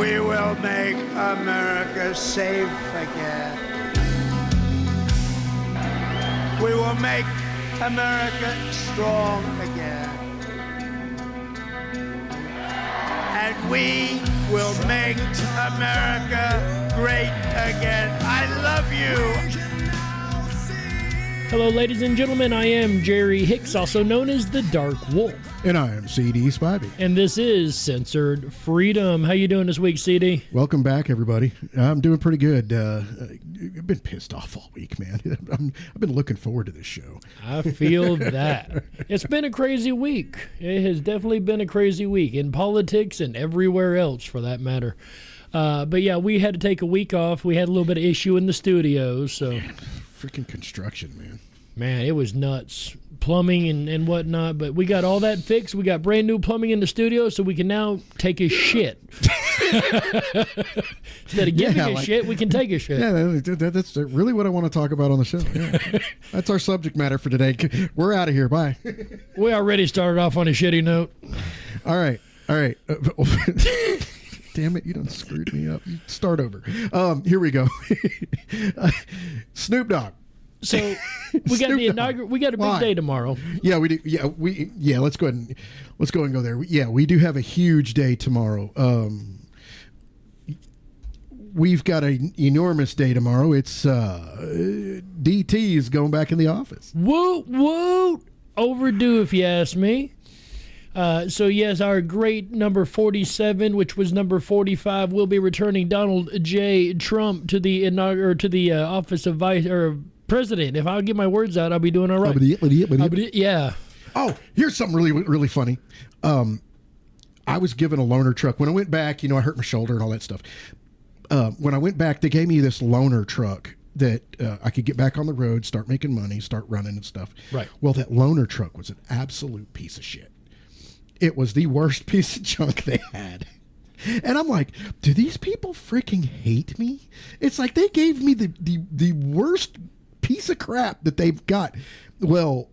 We will make America safe again. We will make America strong again. And we will make America great again. I love you. Hello, ladies and gentlemen. I am Jerry Hicks, also known as the Dark Wolf. And I am CD Spivey. And this is Censored Freedom. How you doing this week, CD? Welcome back, everybody. I'm doing pretty good. I've been pissed off all week, man. I've been looking forward to this show. I feel that. It's been a crazy week. It has definitely been a crazy week in politics and everywhere else, for that matter. But yeah, we had to take a week off. We had a little bit of issue in the studio, so... Man, freaking construction, man. Man, it was nuts. Plumbing and whatnot, but we got all that fixed. We got brand new plumbing in the studio, so we can now take a shit. Instead of giving a shit, we can take a shit. Yeah, that's really what I want to talk about on the show. Yeah. That's our subject matter for today. We're out of here. Bye. We already started off on a shitty note. All right. Damn it, you done screwed me up. You start over. Here we go. Snoop Dogg. So we got the inaugural. We got a big day tomorrow. Yeah, we do. Yeah, let's go ahead and go there. Yeah, we do have a huge day tomorrow. We've got an enormous day tomorrow. It's DT is going back in the office. Woot woot! Overdue, if you ask me. So yes, our great number 47, which was number 45, will be returning Donald J. Trump to the office of vice or president. If I'll get my words out, I'll be doing all right. Yeah. Oh, here's something really, really funny. I was given a loaner truck when I went back. I hurt my shoulder and all that stuff. When I went back, they gave me this loaner truck that I could get back on the road, start making money, start running and stuff. Right. Well, that loaner truck was an absolute piece of shit. It was the worst piece of junk they had. And I'm like, do these people freaking hate me? It's like they gave me the worst piece of crap that they've got. Well,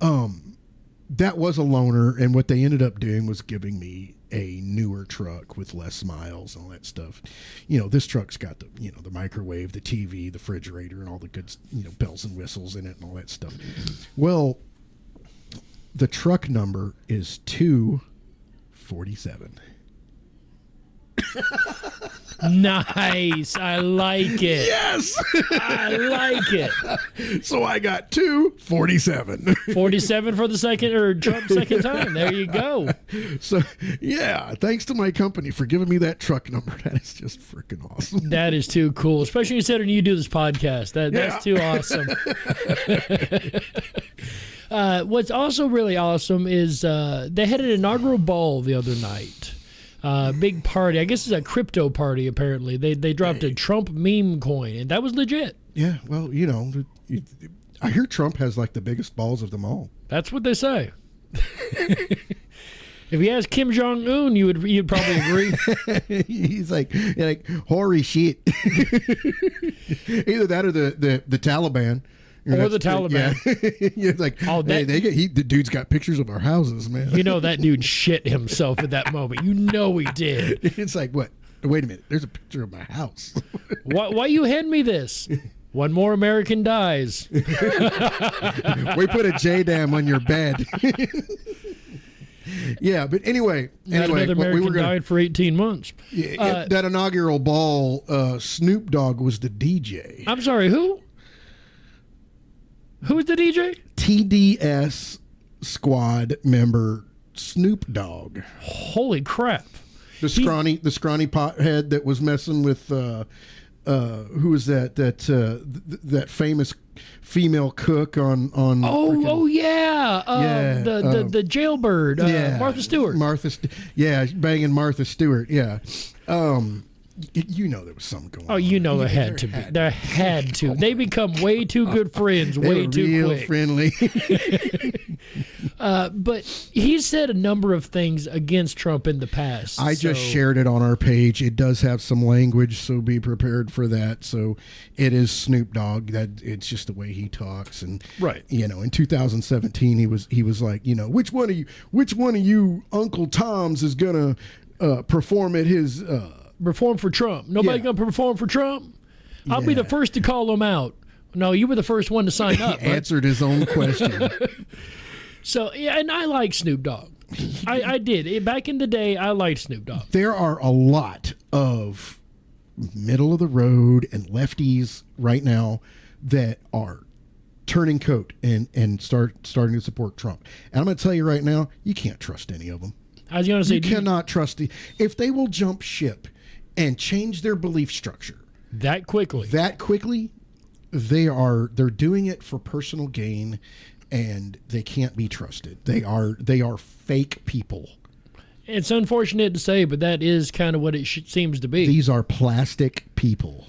that was a loaner, and what they ended up doing was giving me a newer truck with less miles and all that stuff. This truck's got the microwave, the TV, the refrigerator, and all the good, bells and whistles in it and all that stuff. Well, the truck number is 247. Nice. I like it. Yes. I like it. So I got 247. 47 for the second time. There you go. So yeah, thanks to my company for giving me that truck number. That is just freaking awesome. That is too cool, especially considering you do this podcast. That's too awesome. What's also really awesome is they had an inaugural ball the other night. Big party. I guess it's a crypto party, apparently. They dropped a Trump meme coin, and that was legit. Yeah, well, I hear Trump has like the biggest balls of them all. That's what they say. If you ask Kim Jong-un, you'd probably agree. He's like holy shit. Either that or the Taliban. Or the Taliban. Yeah. It's like, the dude's got pictures of our houses, man. That dude shit himself at that moment. He did. It's like, what? Wait a minute. There's a picture of my house. Why you hand me this? One more American dies. We put a J-dam on your bed. Yeah, but anyway. Another American died for 18 months. Yeah, that inaugural ball, Snoop Dogg was the DJ. I'm sorry, who? Who's the DJ? TDS squad member Snoop Dogg. Holy crap! The scrawny pothead that was messing with who was that that famous female cook on the jailbird Martha Stewart. Banging Martha Stewart. Yeah. There was something going on. Oh, there had to be. There had to. They become way too good friends way too quick. Friendly. But he said a number of things against Trump in the past. I just shared it on our page. It does have some language, so be prepared for that. So it is Snoop Dogg. That it's just the way he talks. And right. In 2017, he was like, which one of you Uncle Toms is gonna perform at his perform for Trump. Nobody Yeah. going to perform for Trump? I'll be the first to call him out. No, you were the first one to sign up. He answered his own question. So, yeah, and I like Snoop Dogg. I did. Back in the day, I liked Snoop Dogg. There are a lot of middle of the road and lefties right now that are turning coat and starting to support Trump. And I'm going to tell you right now, you can't trust any of them. I was going to say, You cannot trust if they will jump ship and change their belief structure that quickly. They're doing it for personal gain, and they can't be trusted. They are fake people. It's unfortunate to say, but that is kind of what it seems to be. These are plastic people.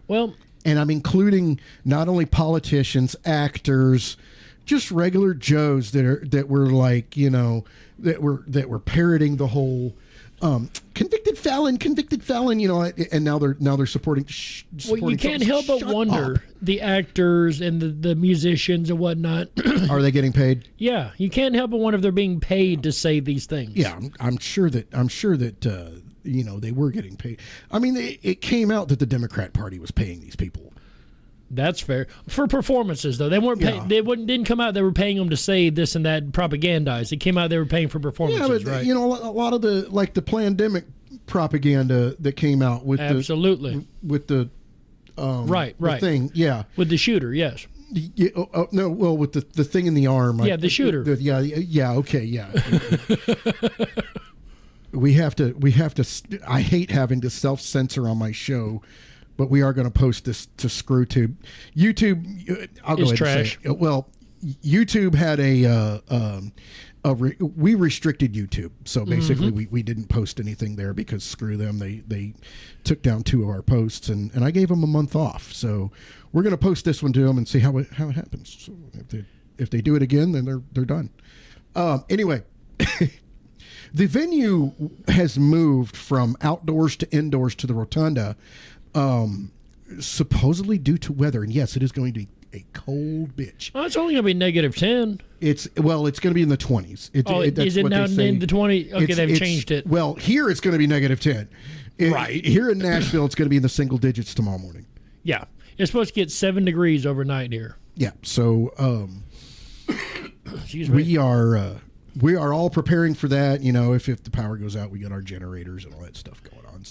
Well, And I'm including not only politicians, actors, just regular Joes that were like, that were parroting the whole convicted felon, and now they're supporting. Well, you can't Trump. help but Shut wonder up. the actors and the musicians and whatnot. Are they getting paid? Yeah, you can't help but wonder if they're being paid to say these things. Yeah, I'm sure that they were getting paid. I mean, it came out that the Democrat Party was paying these people. That's fair for performances, though. They weren't paying. Yeah. Didn't come out. They were paying them to say this and that, propagandize. It came out they were paying for performances, Yeah, but right? a lot of the pandemic propaganda that came out with Absolutely. the Right. the thing, yeah. With the shooter, yes. Yeah, no, well, with the thing in the arm. Yeah, the shooter. Okay, yeah. we have to. I hate having to self-censor on my show, but we are going to post this to ScrewTube. YouTube, I'll go Is ahead trash. and say it. Well, YouTube had we restricted YouTube, so basically we didn't post anything there because screw them. They took down 2 of our posts, and I gave them a month off. So we're going to post this one to them and see how it happens. So if they do it again, then they're done. Anyway, the venue has moved from outdoors to indoors to the rotunda, supposedly due to weather. And yes, it is going to be a cold bitch. Well, it's only going to be -10. It's going to be in the 20s. Is it now in the 20s? Okay, they've changed it. Well, here it's going to be -10. Right. Here in Nashville, it's going to be in the single digits tomorrow morning. Yeah. It's supposed to get 7 degrees overnight here. Yeah. So Excuse me. we are all preparing for that. If the power goes out, we got our generators and all that stuff going on.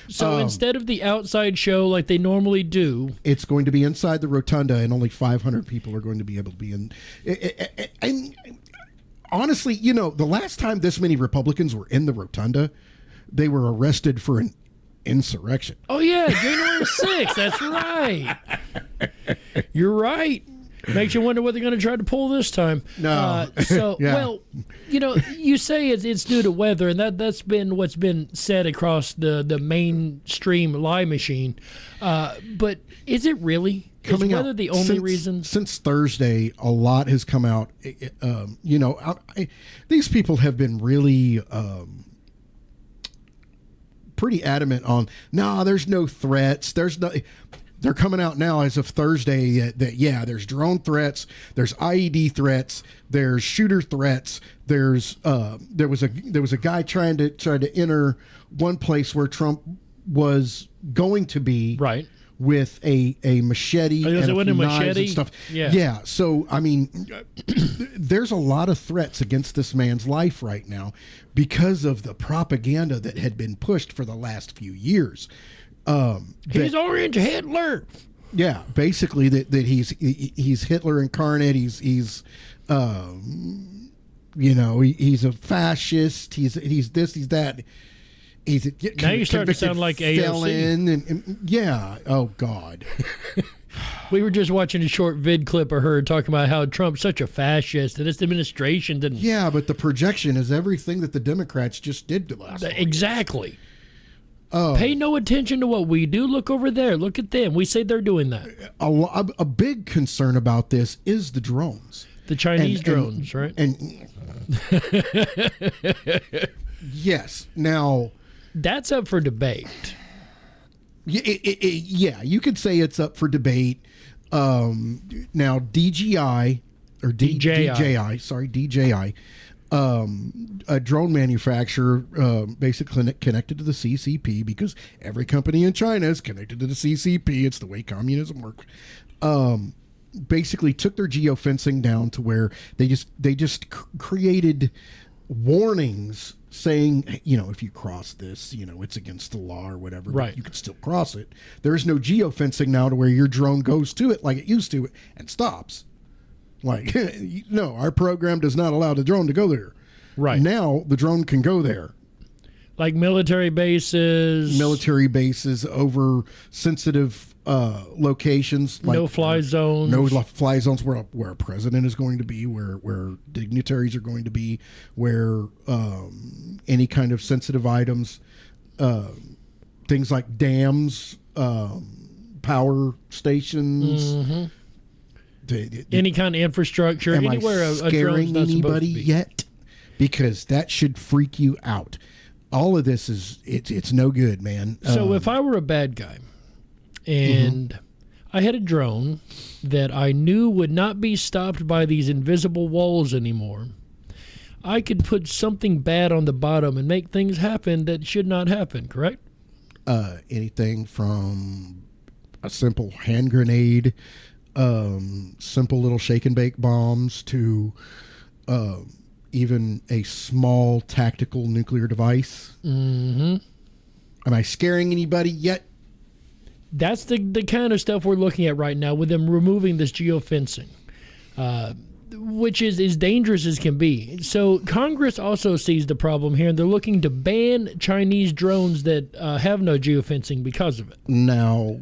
So instead of the outside show like they normally do, it's going to be inside the rotunda, and only 500 people are going to be able to be in. And honestly, the last time this many Republicans were in the rotunda, they were arrested for an insurrection. oh yeah, January 6th. That's right. You're right. Makes you wonder what they're going to try to pull this time. No. Yeah. Well, you say it's due to weather, and that's been what's been said across the mainstream lie machine. But is it really? Coming is weather out the only reason? Since Thursday, a lot has come out. These people have been really pretty adamant on, there's no threats. They're coming out now as of Thursday that there's drone threats, there's IED threats, there's shooter threats, there was a guy trying to enter one place where Trump was going to be, Right. with a machete and a few knives and stuff. Yeah. So I mean, there's a lot of threats against this man's life right now because of the propaganda that had been pushed for the last few years. He's Orange Hitler. Yeah, basically that he's Hitler incarnate. He's a fascist. He's this. He's that. Now you're starting to sound like AOC. felon and yeah. Oh God. We were just watching a short vid clip of her talking about how Trump's such a fascist and this administration didn't. Yeah, but the projection is everything that the Democrats just did to us. Exactly. Pay no attention to what we do. Look over there. Look at them. We say they're doing that. A big concern about this is the drones. The Chinese drones, right? And yes, now that's up for debate. Yeah, you could say it's up for debate. Now DJI, a drone manufacturer basically connected to the CCP, because every company in China is connected to the CCP. It's the way communism works. Basically took their geofencing down to where they just created warnings saying, if you cross this, it's against the law or whatever, right, but you can still cross it. There's no geofencing now to where your drone goes to it like it used to and stops. Like, no, our program does not allow the drone to go there. Right. Now the drone can go there. Like military bases, over sensitive locations, like no-fly zones, no-fly zones where a president is going to be, where dignitaries are going to be, where any kind of sensitive items, things like dams, power stations, any kind of infrastructure, anywhere a drone's not supposed to be. Yet, because that should freak you out. All of this it's no good, man. So if I were a bad guy and I had a drone that I knew would not be stopped by these invisible walls anymore, I could put something bad on the bottom and make things happen that should not happen, correct? Anything from a simple hand grenade, simple little shake and bake bombs, to even a small tactical nuclear device. Am I scaring anybody yet? That's the kind of stuff we're looking at right now with them removing this geofencing, which is as dangerous as can be. So Congress also sees the problem here, and they're looking to ban Chinese drones that have no geofencing because of it. Now,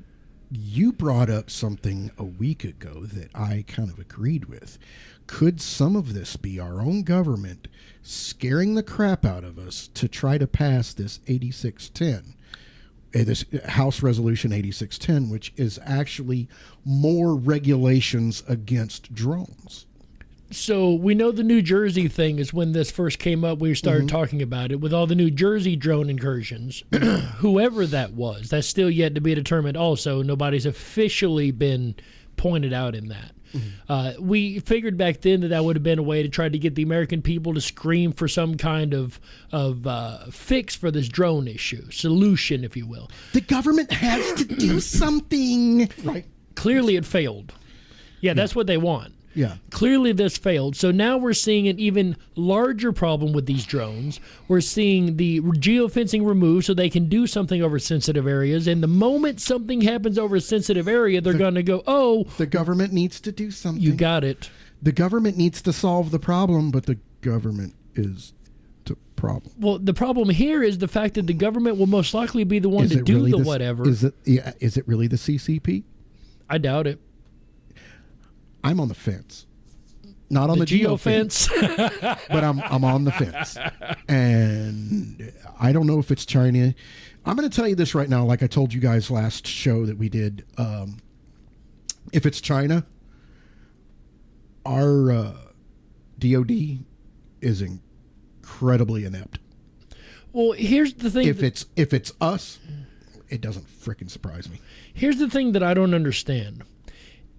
you brought up something a week ago that I kind of agreed with. Could some of this be our own government scaring the crap out of us to try to pass this 8610, this House Resolution 8610, which is actually more regulations against drones? So we know the New Jersey thing is when this first came up. We started talking about it with all the New Jersey drone incursions. Whoever that was, that's still yet to be determined. Also, nobody's officially been pointed out in that. We figured back then that would have been a way to try to get the American people to scream for some kind of fix for this drone issue, solution, if you will. The government has to do something. Right. Clearly it failed. Yeah, that's what they want. Yeah. Clearly this failed. So now we're seeing an even larger problem with these drones. We're seeing the geofencing removed so they can do something over sensitive areas. And the moment something happens over a sensitive area, they're going to go, oh. The government needs to do something. You got it. The government needs to solve the problem, but the government is the problem. Well, the problem here is the fact that the government will most likely be the one to do the whatever. Is it really the CCP? I doubt it. I'm on the fence. Not on the geofence, but I'm on the fence. And I don't know if it's China. I'm going to tell you this right now, like I told you guys last show that we did. If it's China, our DOD is incredibly inept. Well, here's the thing. If it's us, it doesn't frickin' surprise me. Here's the thing that I don't understand.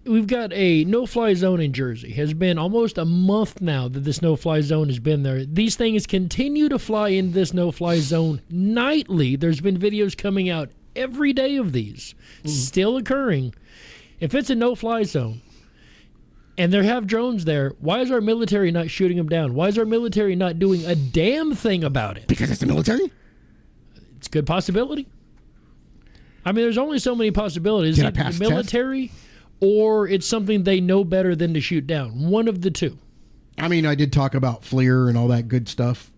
We've got a no-fly zone in Jersey. Has been almost a month now that this no-fly zone has been there. These things continue to fly in this no-fly zone nightly. There's been videos coming out every day of these, still occurring. If it's a no-fly zone and they have drones there, why is our military not shooting them down? Why is our military not doing a damn thing about it? Because it's the military? It's a good possibility. I mean, there's only so many possibilities. Did I pass the military... or it's something they know better than to shoot down. One of the two. I mean, I did talk about FLIR and all that good stuff.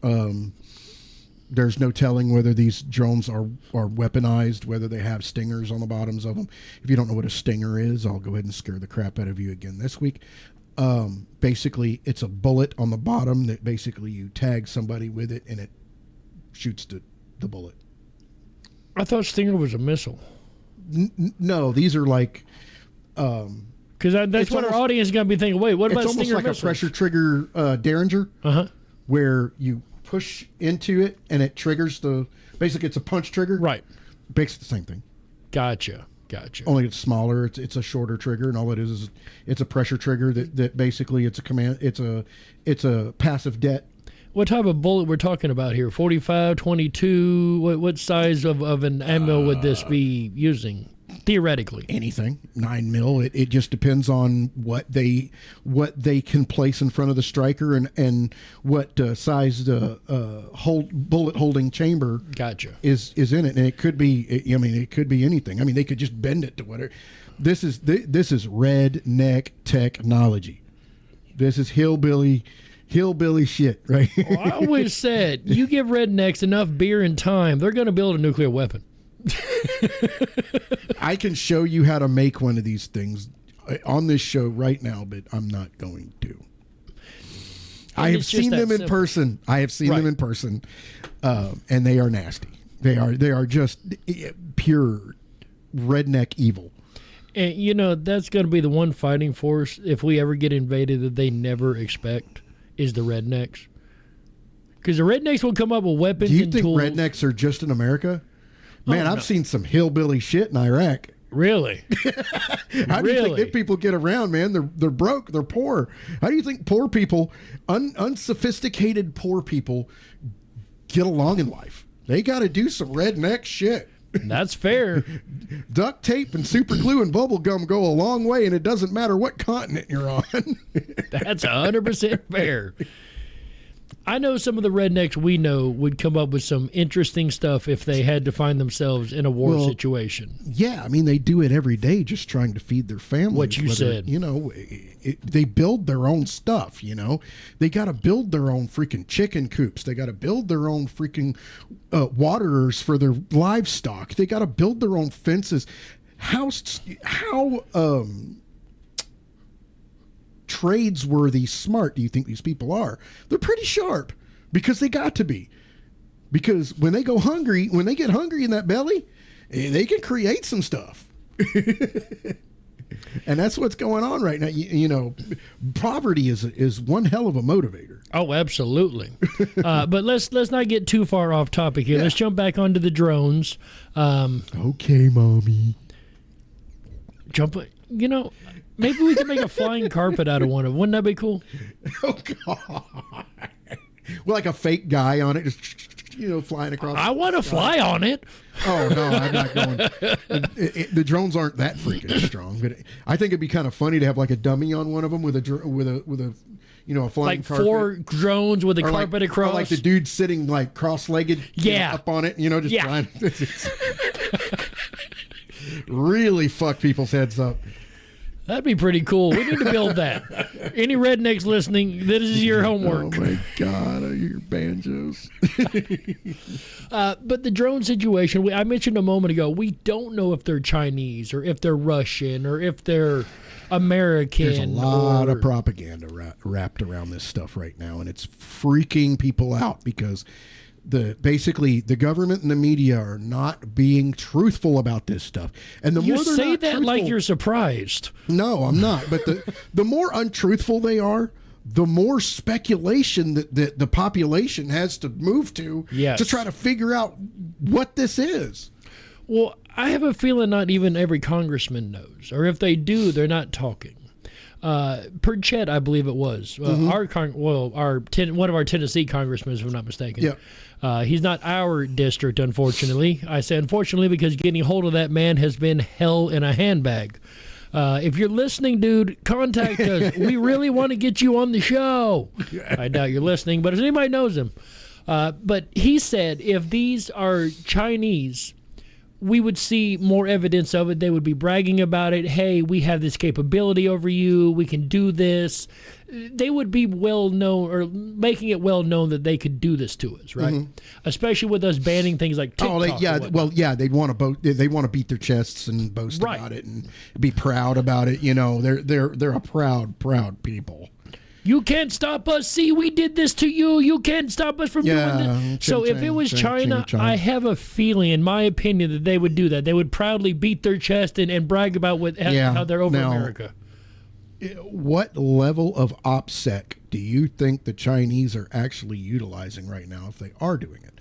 There's no telling whether these drones are weaponized, whether they have stingers on the bottoms of them. If you don't know what a stinger is, I'll go ahead and scare the crap out of you again this week. Basically, it's a bullet on the bottom that basically you tag somebody with it and it shoots the bullet. I thought stinger was a missile. No, these are like... Because that's what our audience is going to be thinking. Wait, what about It's almost stinger like missiles? a pressure trigger Derringer, where you push into it and it triggers basically it's a punch trigger. Right. Basically the same thing. Gotcha. Only it's smaller. It's a shorter trigger, and all it is it's a pressure trigger that basically it's a command. It's a passive det. What type of bullet we're talking about here? 45, 22? What size of an ammo would this be using? Theoretically, anything 9 mil. It just depends on what they can place in front of the striker and what size the bullet holding chamber gotcha is in it, and it could be. I mean, it could be anything. I mean, they could just bend it to whatever. This is redneck technology. This is hillbilly shit, right? Well, I always said you give rednecks enough beer and time, they're going to build a nuclear weapon. I can show you how to make one of these things on this show right now, but I'm not going to. I have seen them in person. I have seen them in person, and they are nasty. They are just pure redneck evil. And you know that's going to be the one fighting force if we ever get invaded that they never expect is the rednecks, because the rednecks will come up with weapons. Do you and think tools. rednecks are just in America? Man, I've seen some hillbilly shit in Iraq. Really? How do you think that people get around, man? They're broke. They're poor. How do you think poor people, unsophisticated poor people, get along in life? They got to do some redneck shit. That's fair. Duct tape and super glue and bubble gum go a long way, and it doesn't matter what continent you're on. That's 100% fair. I know some of the rednecks we know would come up with some interesting stuff if they had to find themselves in a war situation. Yeah, I mean, they do it every day just trying to feed their families. What you said. You know, they build their own stuff, you know. They got to build their own freaking chicken coops. They got to build their own freaking waterers for their livestock. They got to build their own fences. How tradesworthy smart do you think these people are? They're pretty sharp because they got to be. Because when they get hungry in that belly, they can create some stuff. And that's what's going on right now. You know, poverty is one hell of a motivator. Oh, absolutely. But let's not get too far off topic here. Yeah. Let's jump back onto the drones. Okay, mommy. You know, maybe we can make a flying carpet out of one of them. Wouldn't that be cool? Oh, God. Well, like a fake guy on it, just, you know, flying across. I want to fly on it. Oh, no, I'm not going. The drones aren't that freaking strong, but I think it'd be kind of funny to have like a dummy on one of them with a you know, a flying like carpet. 4 drones with a carpet across. Or like the dude sitting like cross-legged up on it, you know, just flying. Really fuck people's heads up. That'd be pretty cool. We need to build that. Any rednecks listening, this is your homework. Oh, my God. Your banjos. But the drone situation, I mentioned a moment ago, we don't know if they're Chinese or if they're Russian or if they're American. There's a lot of propaganda wrapped around this stuff right now, and it's freaking people out because basically the government and the media are not being truthful about this stuff. And the you more they're say not that truthful, like you're surprised. No, I'm not. But the more untruthful they are, the more speculation that the population has to move to try to figure out what this is. Well, I have a feeling not even every congressman knows, or if they do, they're not talking. Per Chet, I believe it was one of our Tennessee congressmen, if I'm not mistaken. Yeah. He's not our district, unfortunately. I say unfortunately because getting a hold of that man has been hell in a handbag. If you're listening, dude, contact us. We really want to get you on the show. I doubt you're listening, but if anybody knows him. But he said if these are Chinese, we would see more evidence of it. They would be bragging about it. Hey, we have this capability over you. We can do this. They would be well known, or making it well known that they could do this to us, right? Mm-hmm. Especially with us banning things like TikTok. They'd want to beat their chests and boast about it and be proud about it. You know, they're a proud people. You can't stop us. See, we did this to you. You can't stop us from doing this. So if it was China, I have a feeling, in my opinion, that they would do that. They would proudly beat their chest and brag about how they're over America. What level of OPSEC do you think the Chinese are actually utilizing right now if they are doing it?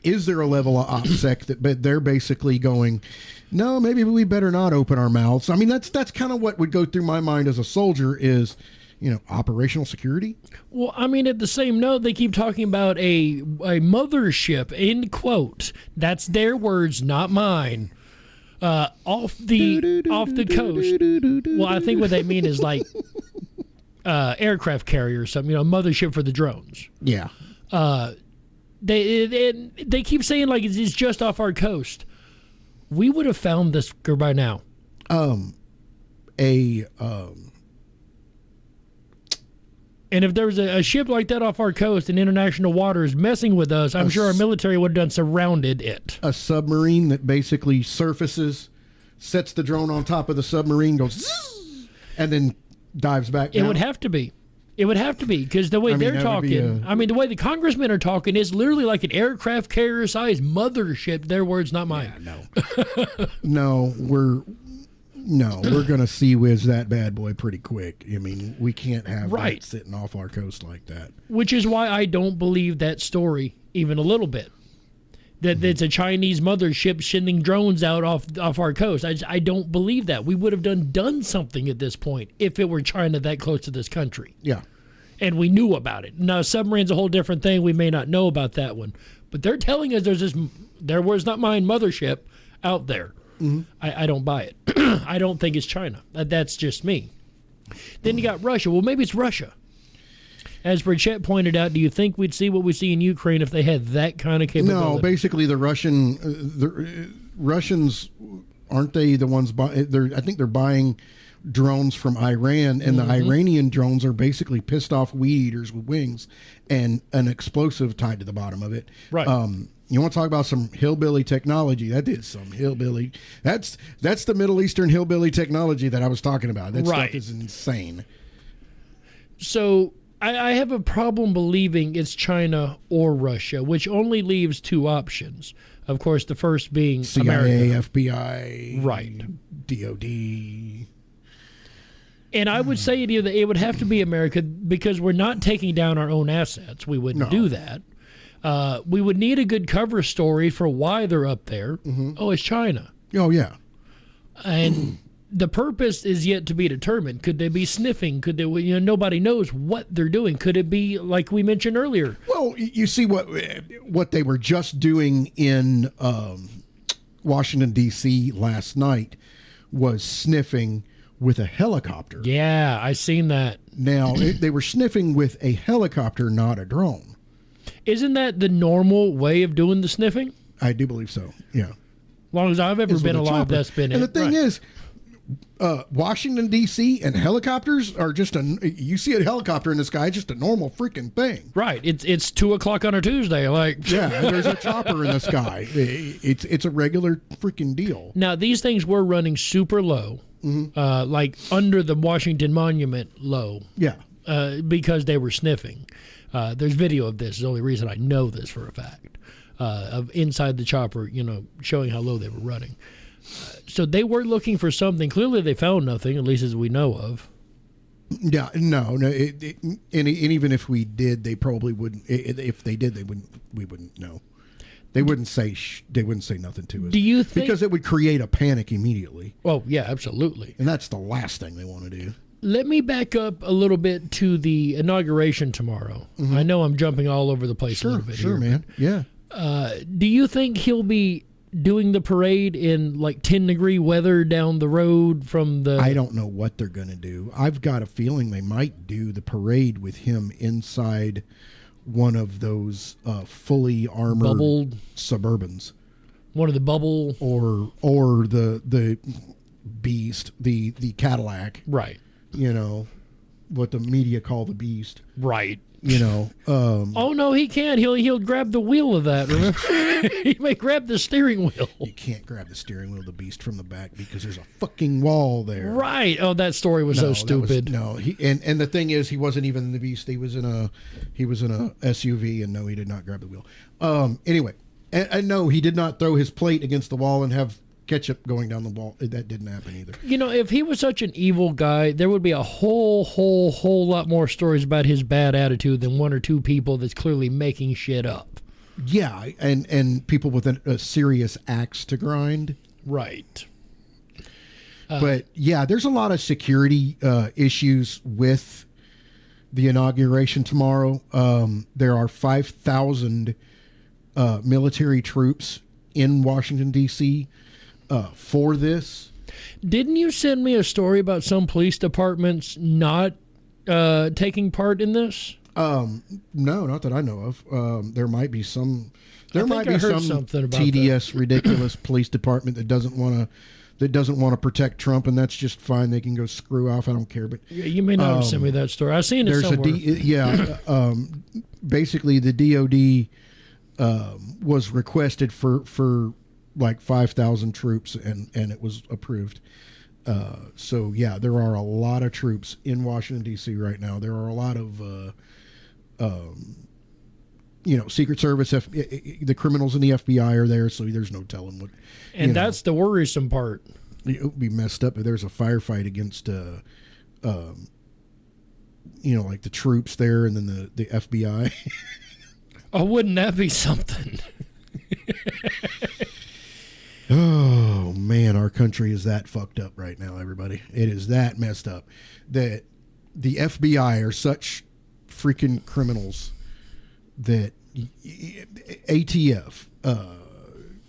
Is there a level of OPSEC that they're basically going, no, maybe we better not open our mouths? I mean, that's kind of what would go through my mind as a soldier is, operational security. Well, I mean, at the same note, they keep talking about a mothership, end quote. That's their words, not mine. Off the coast. Well, I think what they mean is like aircraft carrier or something, mothership for the drones. Yeah. They keep saying like it's just off our coast. We would have found this by now. And if there was a ship like that off our coast in international waters messing with us, I'm sure our military would have done surrounded it. A submarine that basically surfaces, sets the drone on top of the submarine, goes, zzz, and then dives back down. It would have to be. It would have to be, because the way they're talking, the way the congressmen are talking is literally like an aircraft carrier-sized mothership. Their words, not mine. Yeah, no. We're going to sea whiz that bad boy pretty quick. I mean, we can't have that sitting off our coast like that. Which is why I don't believe that story even a little bit. That it's a Chinese mothership sending drones out off our coast. I don't believe that. We would have done something at this point if it were China that close to this country. Yeah. And we knew about it. Now, submarine's a whole different thing. We may not know about that one. But they're telling us there's this, their words, not mine, mothership out there. Mm-hmm. I don't buy it. I don't think it's China. That's just me. Then you got Russia. Well, maybe it's Russia. As Burchett pointed out, do you think we'd see what we see in Ukraine if they had that kind of capability? No, basically the Russians, aren't they the ones I think they're buying drones from Iran, and the Iranian drones are basically pissed off weed eaters with wings and an explosive tied to the bottom of it. Right. You want to talk about some hillbilly technology? That is some hillbilly. That's the Middle Eastern hillbilly technology that I was talking about. That stuff is insane. So I have a problem believing it's China or Russia, which only leaves two options. Of course, the first being CIA, America. FBI, right, DOD. And I would say it would have to be America, because we're not taking down our own assets. We wouldn't do that. We would need a good cover story for why they're up there. Mm-hmm. Oh, it's China. Oh, yeah. And the purpose is yet to be determined. Could they be sniffing? Could they? Nobody knows what they're doing. Could it be like we mentioned earlier? Well, you see what they were just doing in Washington, D.C. last night was sniffing with a helicopter. Yeah, I seen that. Now, they were sniffing with a helicopter, not a drone. Isn't that the normal way of doing the sniffing? I do believe so, yeah. As long as I've ever been alive, that's been it. And the thing is, Washington, D.C. and helicopters are just you see a helicopter in the sky, just a normal freaking thing. Right. It's 2 o'clock on a Tuesday. Like, yeah, there's a chopper in the sky. It's a regular freaking deal. Now, these things were running super low, like under the Washington Monument low. Yeah. Because they were sniffing. There's video of this. It's the only reason I know this for a fact. Of inside the chopper, showing how low they were running. So they were looking for something. Clearly, they found nothing, at least as we know of. Yeah, no. And even if we did, they probably wouldn't. If they did, we wouldn't know. They wouldn't say. They wouldn't say nothing to us. Do you think? Because it would create a panic immediately. Oh yeah, absolutely. And that's the last thing they want to do. Let me back up a little bit to the inauguration tomorrow. I know I'm jumping all over the place a little bit here. Sure, man. Yeah. Do you think he'll be doing the parade in like 10-degree weather down the road from the... I don't know what they're going to do. I've got a feeling they might do the parade with him inside one of those fully armored bubbled Suburbans. One of the bubble... Or the Beast, the Cadillac. Right. What the media call the Beast. Right. Oh no, he can't. He'll grab the wheel of that. Remember? He may grab the steering wheel. You can't grab the steering wheel of the Beast from the back because there's a fucking wall there. Right. Oh, that story was so stupid. And the thing is, he wasn't even in the Beast. He was in a SUV, and no, he did not grab the wheel. Anyway, and no, he did not throw his plate against the wall and have ketchup going down the wall. That didn't happen either. If he was such an evil guy, there would be a whole lot more stories about his bad attitude than one or two people that's clearly making shit up. Yeah, and people with a serious axe to grind. Right. But yeah, there's a lot of security issues with the inauguration tomorrow. There are 5,000 military troops in Washington, D.C. For this. Didn't you send me a story about some police departments not taking part in this? No, not that I know of. There might be some. There I think might be I heard some something about tedious, ridiculous police department that doesn't want to protect Trump, and that's just fine. They can go screw off. I don't care. But You may not have sent me that story. I've seen it somewhere. Basically, the DOD was requested for like 5,000 troops, and it was approved. So yeah, there are a lot of troops in Washington D.C. right now. There are a lot of Secret Service, the criminals in the FBI are there, so there's no telling what. And that's the worrisome part. It would be messed up if there's a firefight against, like the troops there, and then the FBI. Oh, wouldn't that be something? Oh man, our country is that fucked up right now, everybody. It is that messed up that the FBI are such freaking criminals that ATF,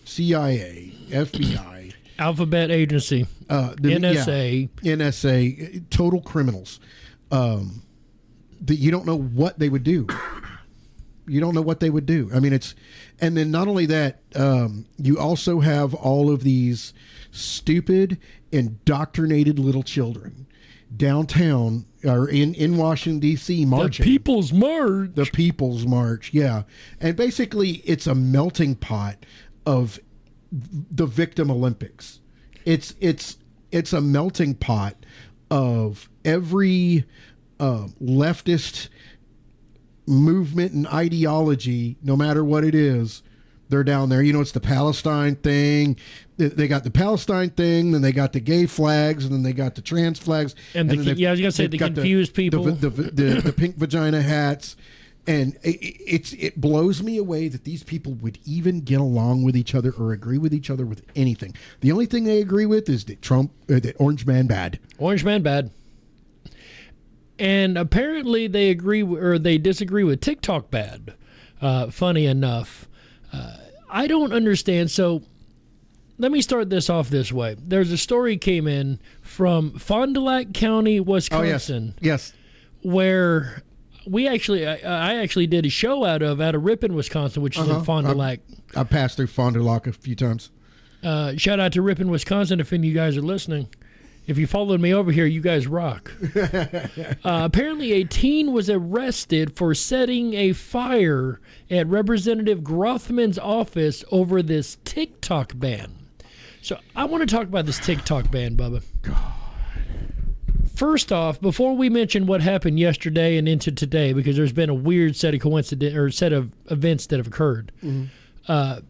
CIA, FBI, Alphabet Agency, NSA. NSA, total criminals. That you don't know what they would do. You don't know what they would do. I mean, and then not only that, you also have all of these stupid, indoctrinated little children downtown or in Washington, D.C. marching. The People's March. The People's March, yeah. And basically, it's a melting pot of the victim Olympics. It's a melting pot of every leftist movement and ideology, no matter what it is. They're down there. It's the Palestine thing. They got the Palestine thing, then they got the gay flags, and then they got the trans flags. I was going to say the confused people. The pink vagina hats. And it blows me away that these people would even get along with each other or agree with each other with anything. The only thing they agree with is that Orange Man bad. Orange Man bad. And apparently they they disagree with TikTok bad. Funny enough. I don't understand. So let me start this off this way. There's a story came in from Fond du Lac County, Wisconsin. Oh, yes. Where I actually did a show out of Ripon, Wisconsin, which is in Fond du Lac. I passed through Fond du Lac a few times. Shout out to Ripon, Wisconsin, if any of you guys are listening. If you followed me over here, you guys rock. Apparently, a teen was arrested for setting a fire at Representative Grothman's office over this TikTok ban. So I want to talk about this TikTok ban, Bubba. God. First off, before we mention what happened yesterday and into today, because there's been a weird set of events that have occurred. Mm-hmm.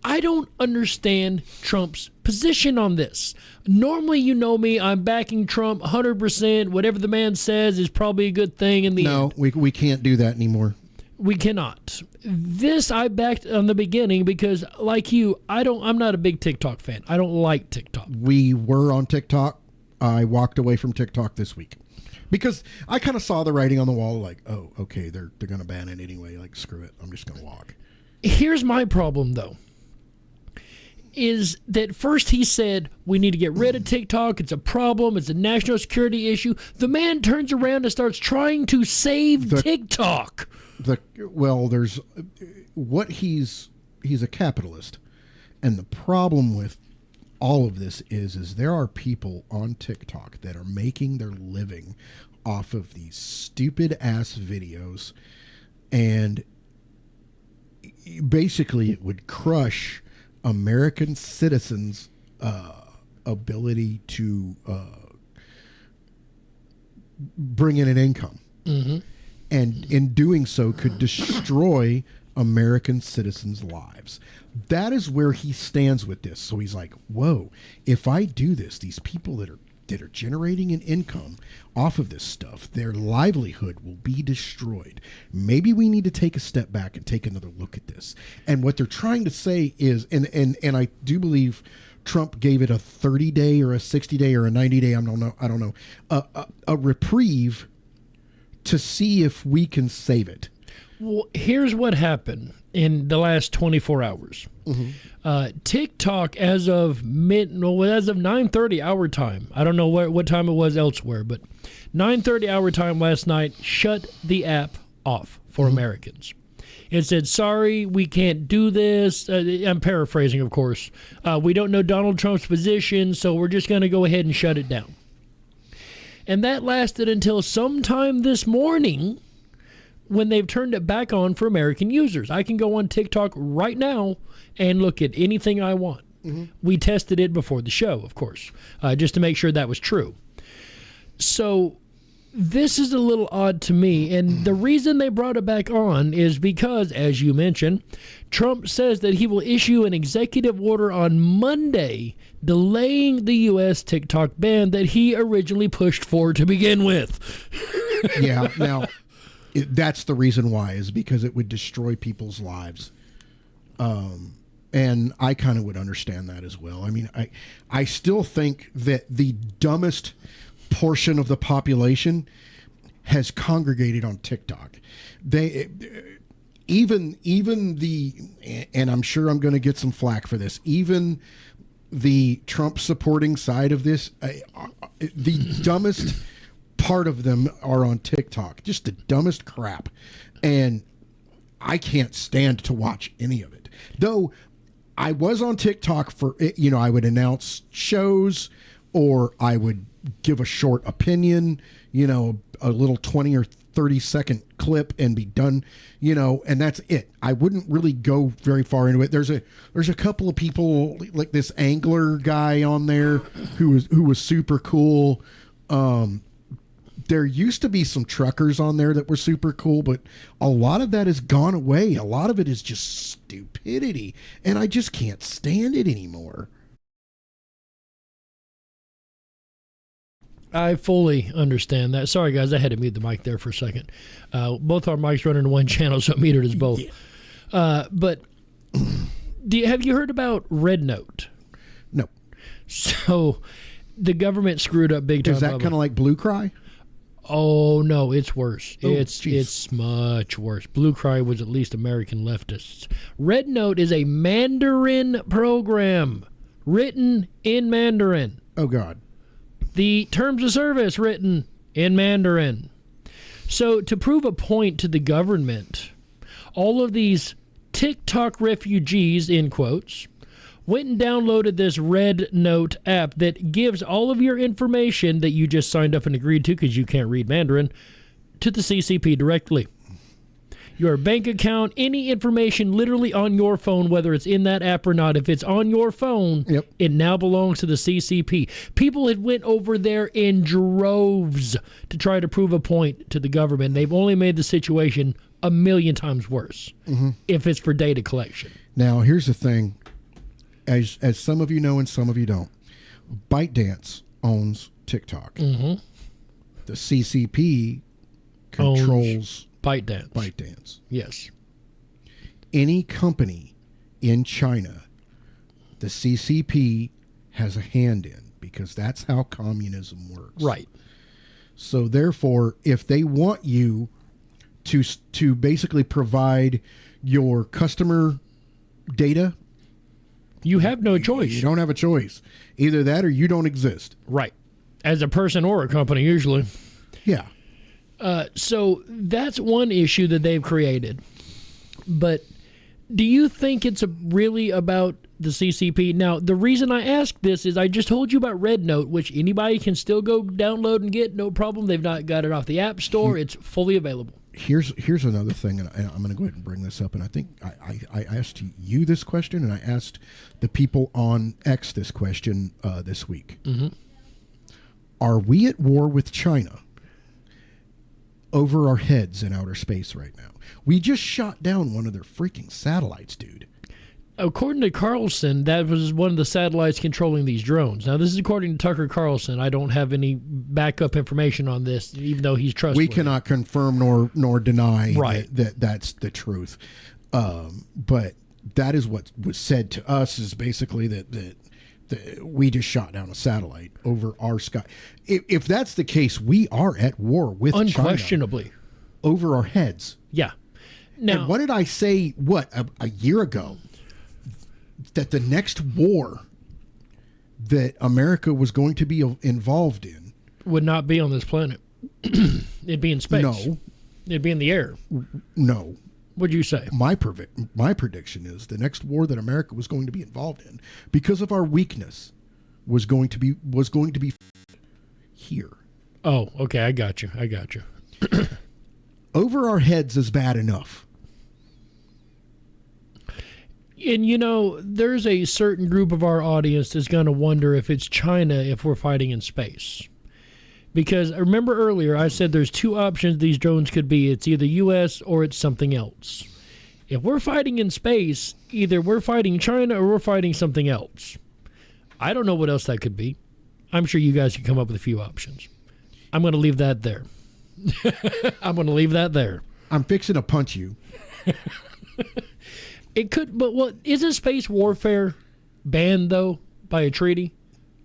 I don't understand Trump's position on this. Normally, you know me, I'm backing Trump 100%. Whatever the man says is probably a good thing in the end. No, we can't do that anymore. We cannot. This I backed on the beginning because, like you, I'm not a big TikTok fan. I don't like TikTok. We were on TikTok. I walked away from TikTok this week because I kind of saw the writing on the wall. Like, oh, okay, they're going to ban it anyway. Like, screw it. I'm just going to walk. Here's my problem, though. Is that first he said we need to get rid of TikTok. It's a problem. It's a national security issue. The man turns around and starts trying to save TikTok. There's what he's a capitalist, and the problem with all of this is there are people on TikTok that are making their living off of these stupid ass videos, and basically it would crush American citizens' ability to bring in an income. Mm-hmm. And in doing so could destroy American citizens' lives. That is where he stands with this. So he's like, whoa, if I do this, these people that are generating an income off of this stuff, their livelihood will be destroyed. Maybe we need to take a step back and take another look at this. And what they're trying to say is, and I do believe Trump gave it a 30-day or a 60-day or a 90-day, I don't know, a reprieve to see if we can save it. Well, here's what happened in the last 24 hours. TikTok, as of 9:30 our time, I don't know what time it was elsewhere, but 9:30 our time last night, shut the app off for Americans. It said, sorry, we can't do this. I'm paraphrasing, of course. We don't know Donald Trump's position, so we're just going to go ahead and shut it down. And that lasted until sometime this morning, when they've turned it back on for American users. I can go on TikTok right now and look at anything I want. We tested it before the show, of course, just to make sure that was true. So this is a little odd to me, and the reason they brought it back on is because, as you mentioned, Trump says that he will issue an executive order on Monday delaying the U.S. TikTok ban that he originally pushed for to begin with. Yeah, now... that's the reason why, is because it would destroy people's lives. And I kind of would understand that as well. I mean, I still think that the dumbest portion of the population has congregated on TikTok. Even the, and I'm sure I'm going to get some flack for this, even the Trump supporting side of this, the dumbest part of them are on TikTok, just the dumbest crap, and I can't stand to watch any of it. Though I was on TikTok for, I would announce shows, or I would give a short opinion, a little 20 or 30-second clip and be done, and that's it. I wouldn't really go very far into it. There's a couple of people, like this angler guy on there who was super cool. There used to be some truckers on there that were super cool, but a lot of that has gone away. A lot of it is just stupidity, and I just can't stand it anymore. I fully understand that. Sorry, guys, I had to mute the mic there for a second. Both our mics run into one channel, so I muted us both. Yeah. But have you heard about Red Note? No. So the government screwed up big time. Is that kind of like Blue Cry? Oh, no, it's worse. Oh, it's much worse. Blue Cry was at least American leftists. Red Note is a Mandarin program written in Mandarin. Oh, God. The terms of service written in Mandarin. So to prove a point to the government, all of these TikTok refugees, in quotes, went and downloaded this Red Note app that gives all of your information that you just signed up and agreed to, because you can't read Mandarin, to the CCP directly. Your bank account, any information literally on your phone, whether it's in that app or not, if it's on your phone, yep, it now belongs to the CCP. People had went over there in droves to try to prove a point to the government. They've only made the situation a million times worse if it's for data collection. Now, here's the thing. As some of you know and some of you don't, ByteDance owns TikTok. The CCP controls ByteDance. Yes. Any company in China, the CCP has a hand in, because that's how communism works. Right. So therefore, if they want you to basically provide your customer data, you have no choice. You don't have a choice. Either that or you don't exist. Right. As a person or a company, usually. Yeah. So that's one issue that they've created. But do you think it's really about the CCP? Now, the reason I ask this is I just told you about Red Note, which anybody can still go download and get, no problem. They've not got it off the App Store. It's fully available. Here's another thing, and I'm going to go ahead and bring this up. And I think I asked you this question, and I asked the people on X this question this week. Are we at war with China over our heads in outer space right now? We just shot down one of their freaking satellites, dude. According to Carlson, that was one of the satellites controlling these drones. Now, this is according to Tucker Carlson. I don't have any backup information on this, even though he's trustworthy. We cannot confirm nor deny right. that that's the truth. But that is what was said to us, is basically that we just shot down a satellite over our sky. If that's the case, we are at war with unquestionably. China. over our heads. Yeah. Now, And what did I say, a year ago? That the next war that America was going to be involved in would not be on this planet. It'd be in space. No. It'd be in the air. No. What'd you say? My prediction is the next war that America was going to be involved in, because of our weakness, was going to be here. Oh, okay. I got you. Over our heads is bad enough. And, you know, there's a certain group of our audience that's going to wonder if it's China if we're fighting in space. Because I remember earlier I said there's two options these drones could be. It's either U.S. or it's something else. If we're fighting in space, either we're fighting China or we're fighting something else. I don't know what else that could be. I'm sure you guys can come up with a few options. I'm going to leave that there. I'm fixing to punch you. It could, but what isn't space warfare banned though by a treaty,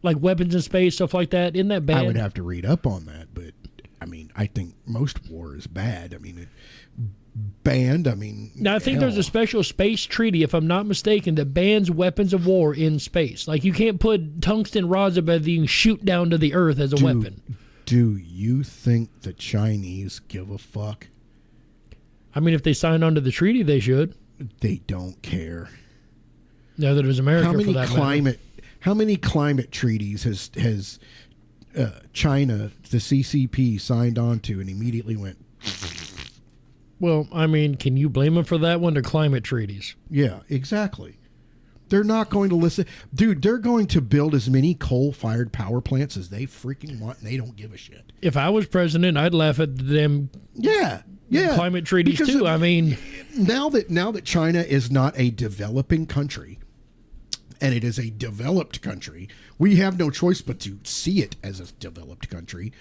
like weapons in space, stuff like that? Isn't that banned? I would have to read up on that, but I mean, I think most war is bad. I mean, banned. I mean, now I think there's a special space treaty, if I'm not mistaken, that bans weapons of war in space. Like you can't put tungsten rods above that you can shoot down to the earth as a weapon. Do you think the Chinese give a fuck? I mean, if they sign on to the treaty, they should. They don't care. Neither does America. How many climate treaties has China, the CCP, signed on to and immediately went? Well, I mean, can you blame them for that one? They're climate treaties. Yeah, exactly. They're not going to listen. Dude, they're going to build as many coal-fired power plants as they freaking want, and they don't give a shit. If I was president, I'd laugh at them. Yeah. Climate treaties Because too. I mean, now that China is not a developing country, and it is a developed country, we have no choice but to see it as a developed country.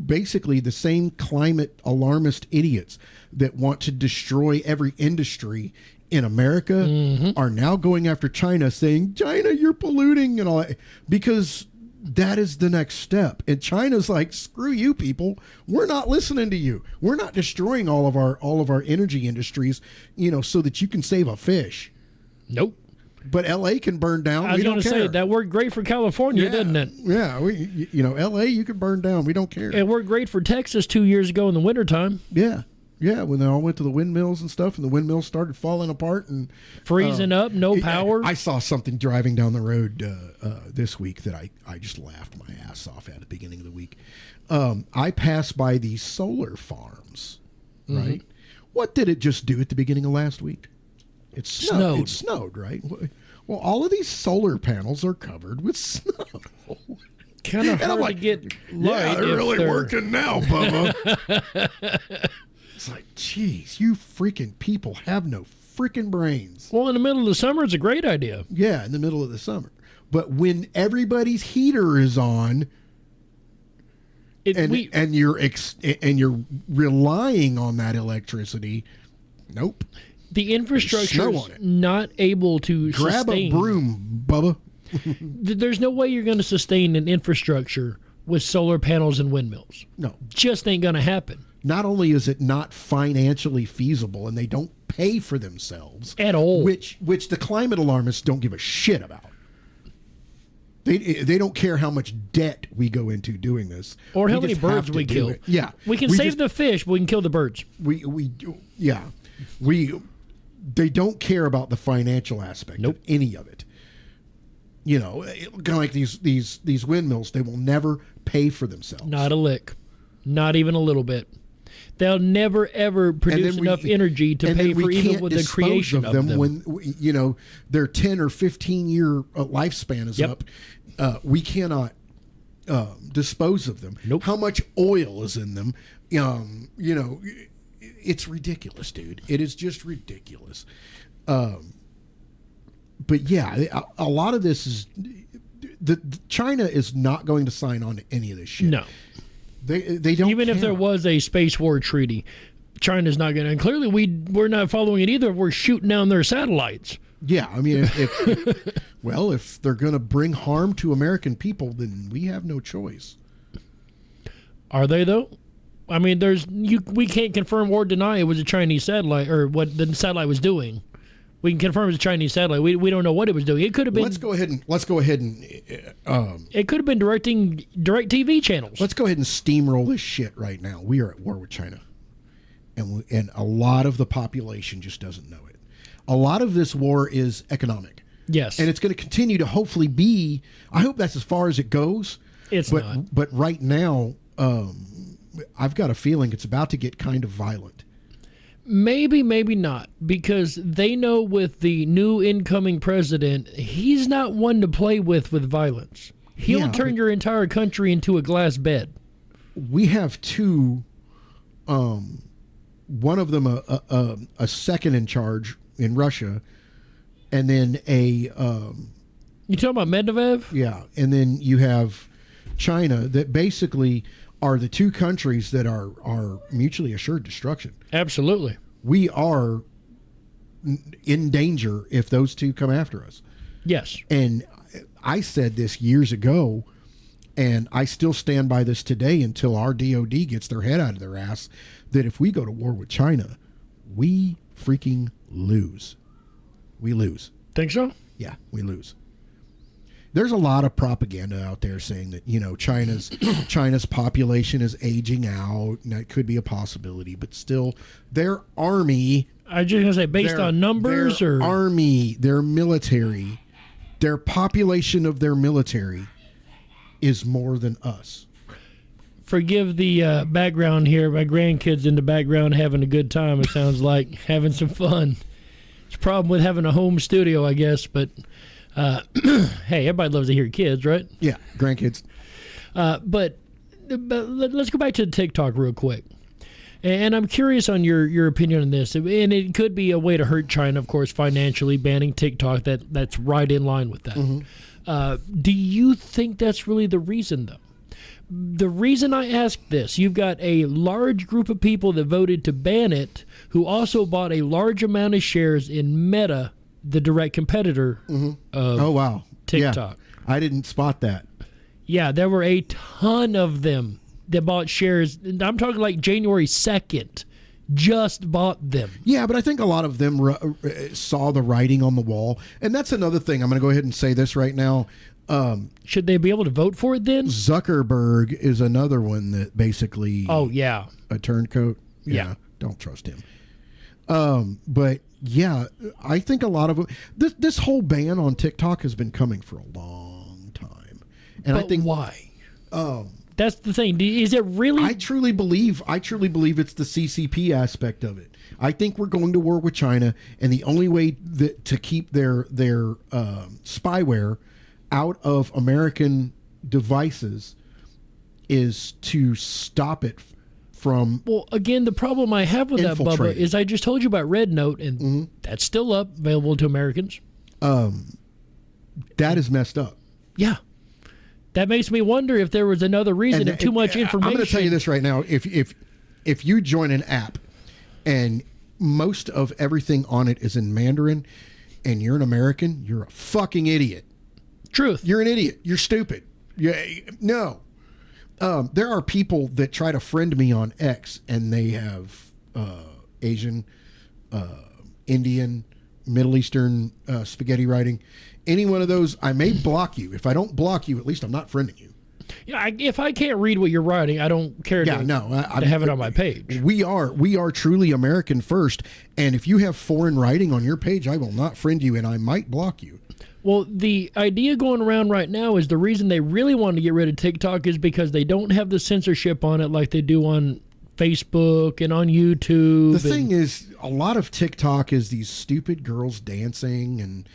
Basically, the same climate alarmist idiots that want to destroy every industry in America are now going after China, saying, China, you're polluting and all that, because that is the next step. And China's like, screw you people. We're not listening to you. We're not destroying all of our energy industries, so that you can save a fish. Nope. But LA can burn down. I was going to say that worked great for California, didn't it? Yeah. LA, you can burn down. We don't care. It worked great for Texas 2 years ago in the wintertime. Yeah. Yeah, when they all went to the windmills and stuff, and the windmills started falling apart and freezing up, no power. I saw something driving down the road this week that I just laughed my ass off at the beginning of the week. I passed by these solar farms, right? What did it just do at the beginning of last week? It snowed. It snowed, right? Well, all of these solar panels are covered with snow. Kind of hard to get light. Yeah, they're really working now, Bubba. It's like, geez, you freaking people have no freaking brains. Well, in the middle of the summer, it's a great idea. Yeah, in the middle of the summer. But when everybody's heater is on, and you're relying on that electricity, nope. The infrastructure is not able to grab sustain. A broom, Bubba. There's no way you're going to sustain an infrastructure with solar panels and windmills. No. Just ain't going to happen. Not only is it not financially feasible, and they don't pay for themselves at all, which the climate alarmists don't give a shit about. They don't care how much debt we go into doing this, or how many birds we kill. Yeah, we can save the fish, but we can kill the birds. They don't care about the financial aspect of any of it. Kind of like these windmills, they will never pay for themselves. Not a lick, not even a little bit. They'll never ever produce enough energy to pay for even with the creation of them. When their 10 or 15 year lifespan is up, we cannot dispose of them. Nope. How much oil is in them? It's ridiculous, dude. It is just ridiculous. But yeah, a lot of this is China is not going to sign on to any of this shit. No. They don't. Even if there was a space war treaty, China's not going to. And clearly, we're not following it either. We're shooting down their satellites. Yeah, I mean, if they're going to bring harm to American people, then we have no choice. Are they though? I mean, we can't confirm or deny it was a Chinese satellite or what the satellite was doing. We can confirm it was a Chinese satellite. We don't know what it was doing. It could have been. Let's go ahead and. It could have been direct TV channels. Let's go ahead and steamroll this shit right now. We are at war with China, and a lot of the population just doesn't know it. A lot of this war is economic. Yes, and it's going to continue to hopefully be. I hope that's as far as it goes. It's not. But right now, I've got a feeling it's about to get kind of violent. Maybe, maybe not, because they know with the new incoming president, he's not one to play with violence. He'll turn your entire country into a glass bed. We have two, one of them a second in charge in Russia, and then you talking about Medvedev? Yeah, and then you have China that basically are the two countries that are mutually assured destruction. Absolutely. We are in danger if those two come after us. Yes. And I said this years ago, and I still stand by this today until our DOD gets their head out of their ass, that if we go to war with China, we freaking lose. We lose. Think so? Yeah, we lose. There's a lot of propaganda out there saying that, China's population is aging out, and that could be a possibility, but still their army, I just gonna say based on numbers their or army, their military, their population of their military is more than us. Forgive the background here. My grandkids in the background having a good time. It sounds like having some fun. It's a problem with having a home studio, I guess, but hey, everybody loves to hear kids, right? Yeah, grandkids. But let's go back to TikTok real quick. And I'm curious on your opinion on this. And it could be a way to hurt China, of course, financially, banning TikTok. That's right in line with that. Mm-hmm. Do you think that's really the reason, though? The reason I ask this, you've got a large group of people that voted to ban it who also bought a large amount of shares in Meta, the direct competitor of TikTok. Yeah, I didn't spot that. Yeah, there were a ton of them that bought shares. I'm talking like January 2nd, just bought them. Yeah, but I think a lot of them saw the writing on the wall. And that's another thing. I'm going to go ahead and say this right now. Should they be able to vote for it then? Zuckerberg is another one that basically... Oh, yeah. A turncoat. Yeah. Don't trust him. But... yeah, I think a lot of them. This whole ban on TikTok has been coming for a long time, and but I think why? That's the thing. Is it really? I truly believe it's the CCP aspect of it. I think we're going to war with China, and the only way to keep their spyware out of American devices is to stop it from. Well, again, the problem I have with that, Bubba, is I just told you about Red Note, and that's still up, available to Americans. That is messed up. Yeah. That makes me wonder if there was another reason, if too much information. I'm going to tell you this right now. If you join an app and most of everything on it is in Mandarin and you're an American, you're a fucking idiot. Truth. You're an idiot. You're stupid. No. There are people that try to friend me on X and they have Asian, Indian, Middle Eastern spaghetti writing. Any one of those, I may block you. If I don't block you, at least I'm not friending you. Yeah, if I can't read what you're writing, I don't care to have it on my page. We are truly American first, and if you have foreign writing on your page, I will not friend you, and I might block you. Well, the idea going around right now is the reason they really want to get rid of TikTok is because they don't have the censorship on it like they do on Facebook and on YouTube. The thing is, a lot of TikTok is these stupid girls dancing and,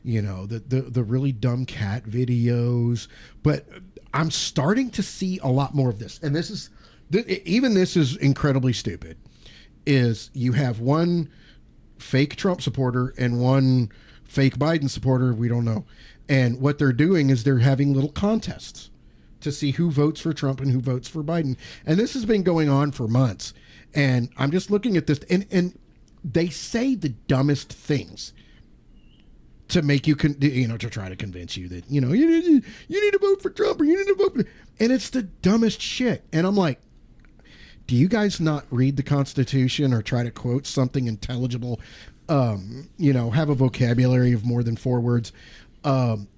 you know, the really dumb cat videos. But I'm starting to see a lot more of this. And this is incredibly stupid. Is you have one fake Trump supporter and one fake Biden supporter, we don't know. And what they're doing is they're having little contests to see who votes for Trump and who votes for Biden. And this has been going on for months. And I'm just looking at this, and they say the dumbest things to make you, to try to convince you that, you need to vote for Trump or you need to vote for, and it's the dumbest shit. And I'm like, do you guys not read the Constitution or try to quote something intelligible? Have a vocabulary of more than 4 words.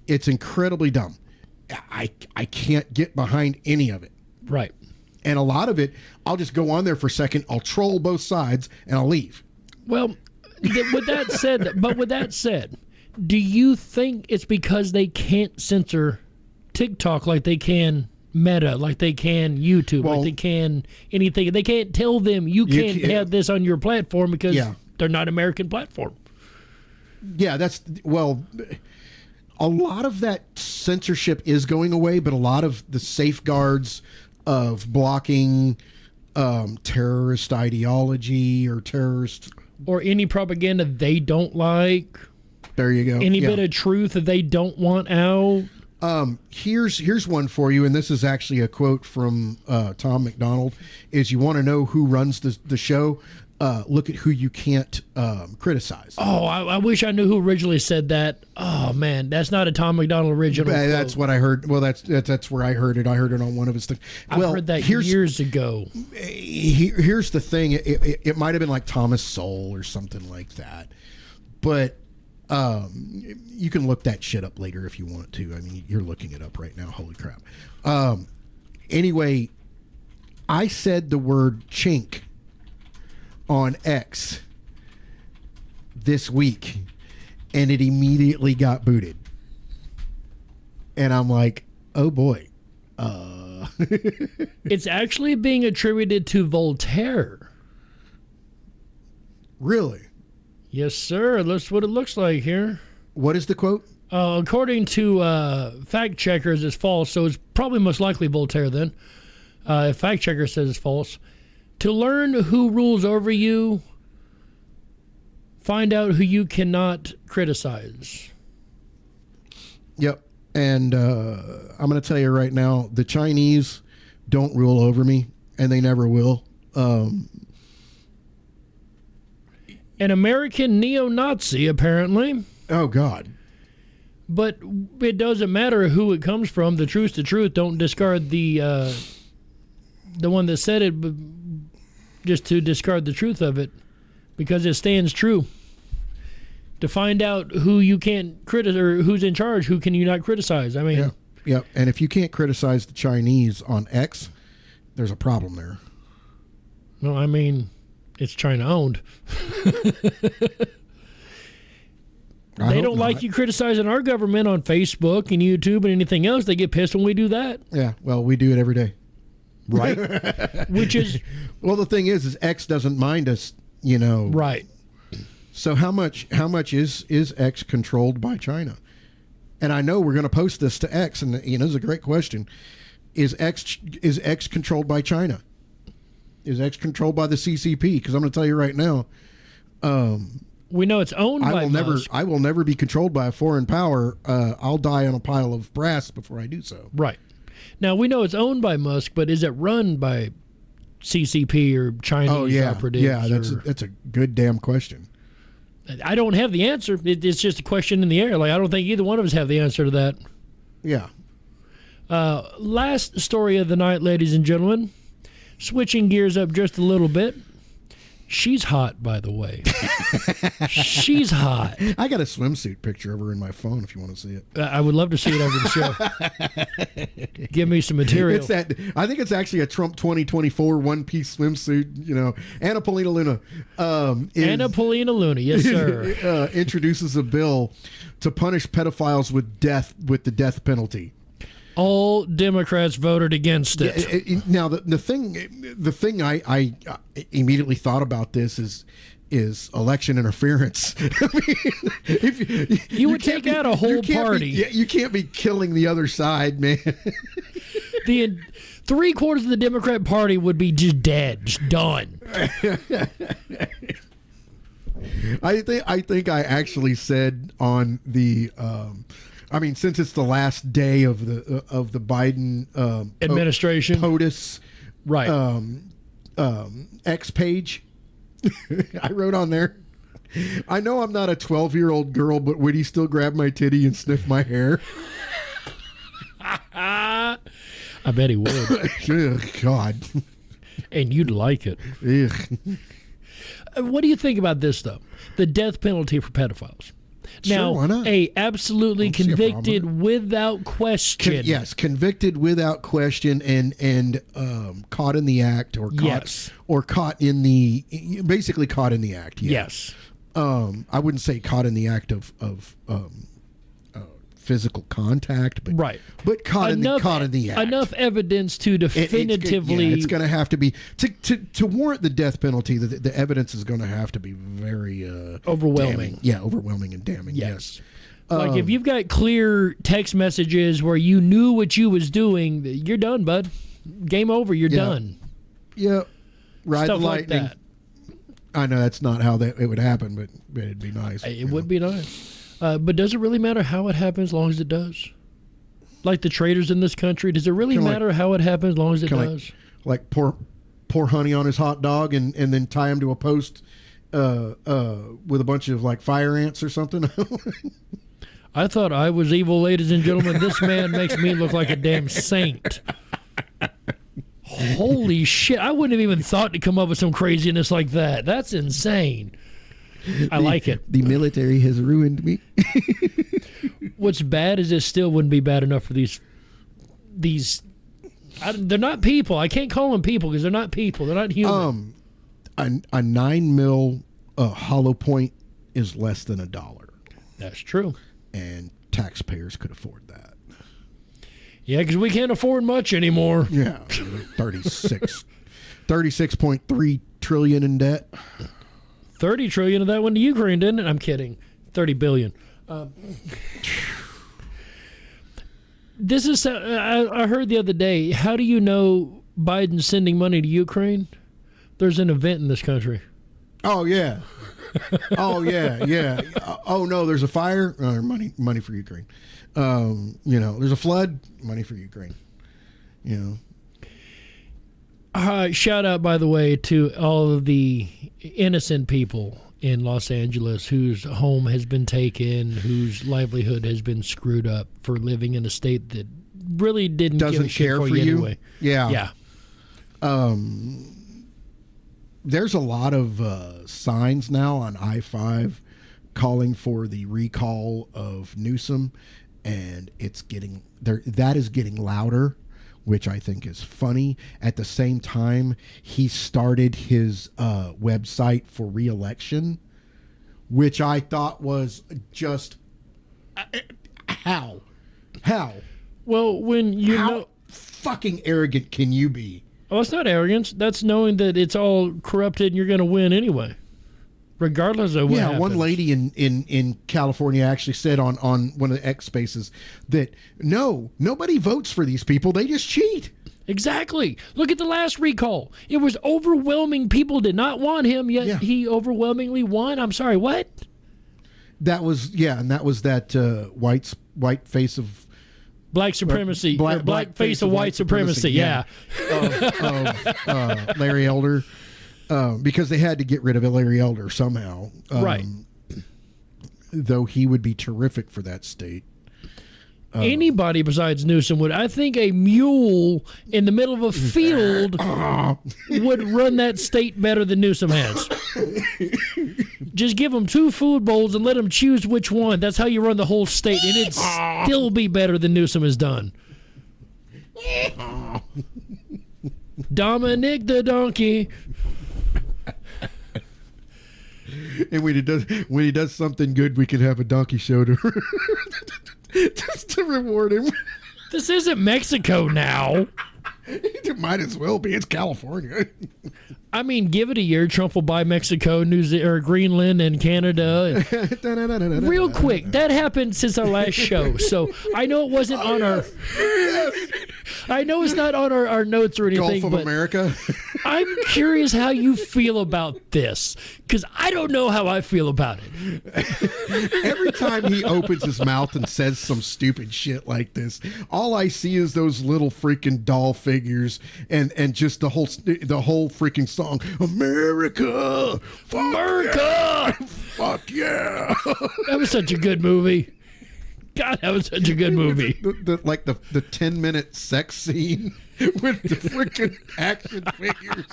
It's incredibly dumb. I can't get behind any of it. Right. And a lot of it, I'll just go on there for a second, I'll troll both sides, and I'll leave. Well, with that said, do you think it's because they can't censor TikTok like they can Meta, like they can YouTube, like they can anything? They can't tell them you can't have this on your platform because they're not American platform. Yeah, a lot of that censorship is going away, but a lot of the safeguards of blocking terrorist ideology or terrorist... Or any propaganda they don't like. There you go. Any bit of truth that they don't want out. Here's one for you, and this is actually a quote from Tom McDonald, is you want to know who runs the show? Look at who you can't criticize. Oh, I wish I knew who originally said that. Oh man, that's not a Tom McDonald original. That's what I heard. Well, that's where I heard it. I heard it on one of his things. I heard that years ago. Here's the thing. It might have been like Thomas Sowell or something like that. But you can look that shit up later if you want to. I mean, you're looking it up right now. Holy crap. Anyway, I said the word chink on X this week, and it immediately got booted. And I'm like, oh boy. It's actually being attributed to Voltaire. Really? Yes, sir. That's what it looks like here. What is the quote? According to fact checkers, it's false, so it's probably most likely Voltaire then. If fact checker says it's false. To learn who rules over you, find out who you cannot criticize. Yep. And I'm going to tell you right now, the Chinese don't rule over me, and they never will. An American neo-Nazi, apparently. Oh, God. But it doesn't matter who it comes from. The truth's the truth. Don't discard the one that said it, but just to discard the truth of it, because it stands true. To find out who you can't criticize, or who's in charge, who can you not criticize? I mean, yeah. And if you can't criticize the Chinese on X, there's a problem there. No, I mean, it's China owned. They don't like you criticizing our government on Facebook and YouTube and anything else. They get pissed when we do that. Yeah, well, we do it every day. Right. Which is... Well, the thing is X doesn't mind us, you know. Right. So how much is X controlled by China? And I know we're going to post this to X, and you know, it's a great question. Is X controlled by China? Is X controlled by the CCP? Because I'm going to tell you right now, we know it's owned by Musk. I will never be controlled by a foreign power. I'll die on a pile of brass before I do so. Right. Now, we know it's owned by Musk, but is it run by CCP or Chinese operatives? Yeah, that's a good damn question. I don't have the answer. It's just a question in the air. Like, I don't think either one of us have the answer to that. Yeah. Last story of the night, ladies and gentlemen. Switching gears up just a little bit. She's hot, by the way. She's hot. I got a swimsuit picture of her in my phone if you want to see it. I would love to see it over the show. Give me some material. It's that. I think it's actually a Trump 2024 one-piece swimsuit. You know, Anna Paulina Luna. Anna Paulina Luna, yes, sir. Introduces a bill to punish pedophiles with the death penalty. All Democrats voted against it. Now, the thing I immediately thought about this is election interference. I mean, if you would take out a whole party. You can't be killing the other side, man. The 3/4 of the Democrat Party would be just dead, just done. I think I actually said on the. I mean, since it's the last day of the Biden administration, POTUS, right? X page, I wrote on there. I know I'm not a 12-year-old girl, but would he still grab my titty and sniff my hair? I bet he would. Oh, God. And you'd like it. Ugh. What do you think about this, though? The death penalty for pedophiles. Now, why not? Absolutely Don't see a problem convicted without question. Yes, convicted without question, and caught in the act, or caught in the basically caught in the act. Yeah. Yes. I wouldn't say caught in the act of physical contact, but right. But caught in the act. Enough evidence to definitively. It's going to have to be to warrant the death penalty. The evidence is going to have to be very overwhelming. Damning. Yeah, overwhelming and damning. Yes. Like if you've got clear text messages where you knew what you was doing, you're done, bud. Game over. You're done. Yeah. Ride Stuff the lightning. like that. I know that's not how it would happen, but it'd be nice. It would be nice. But does it really matter how it happens as long as it does? Like the traitors in this country, does it really matter how it happens as long as it does? Like pour honey on his hot dog and then tie him to a post with a bunch of like fire ants or something? I thought I was evil, ladies and gentlemen. This man makes me look like a damn saint. Holy shit. I wouldn't have even thought to come up with some craziness like that. That's insane. I like it. The military has ruined me. What's bad is it still wouldn't be bad enough for these. They're not people. I can't call them people because they're not people. They're not human. A 9 mil hollow point is less than $1. That's true. And taxpayers could afford that. Yeah, because we can't afford much anymore. Yeah, 36.3 trillion in debt. 30 trillion of that went to Ukraine, didn't it? I'm kidding. 30 billion. This is, I heard the other day, how do you know Biden's sending money to Ukraine? There's an event in this country. Oh, yeah. Yeah. Oh, no, there's a fire. Money for Ukraine. There's a flood. Money for Ukraine. Shout out, by the way, to all of the innocent people in Los Angeles whose home has been taken, whose livelihood has been screwed up for living in a state that really doesn't give a shit for you anyway. Yeah. There's a lot of signs now on I-5 calling for the recall of Newsom, and that is getting louder, which I think is funny. At the same time, he started his website for re-election, which I thought was just how well when you how fucking arrogant can you be? Well, it's not arrogance. That's knowing that it's all corrupted and you're going to win anyway, regardless of what happens. One lady in California actually said on one of the X spaces that nobody votes for these people. They just cheat. Exactly. Look at the last recall. It was overwhelming. People did not want him, yet he overwhelmingly won. I'm sorry, what? That was, and that was that white face of... Black supremacy. Black face of white supremacy. Yeah. Of Larry Elder. Because they had to get rid of Larry Elder somehow. Right. Though he would be terrific for that state. Anybody besides Newsom would. I think a mule in the middle of a field would run that state better than Newsom has. Just give them 2 food bowls and let them choose which one. That's how you run the whole state, and it'd still be better than Newsom has done. Dominic the donkey. And when he does something good, we can have a donkey show to just to reward him. This isn't Mexico now. It might as well be. It's California. I mean, give it a year. Trump will buy Mexico, Greenland, and Canada. Real quick, that happened since our last show, so I know it wasn't on our. I know it's not on our notes or anything. Gulf of America. I'm curious how you feel about this, because I don't know how I feel about it. Every time he opens his mouth and says some stupid shit like this, all I see is those little freaking doll figures and just the whole freaking song, America, America, fuck yeah. That was such a good movie. God, that was such a good movie. The 10-minute sex scene with the freaking action figures.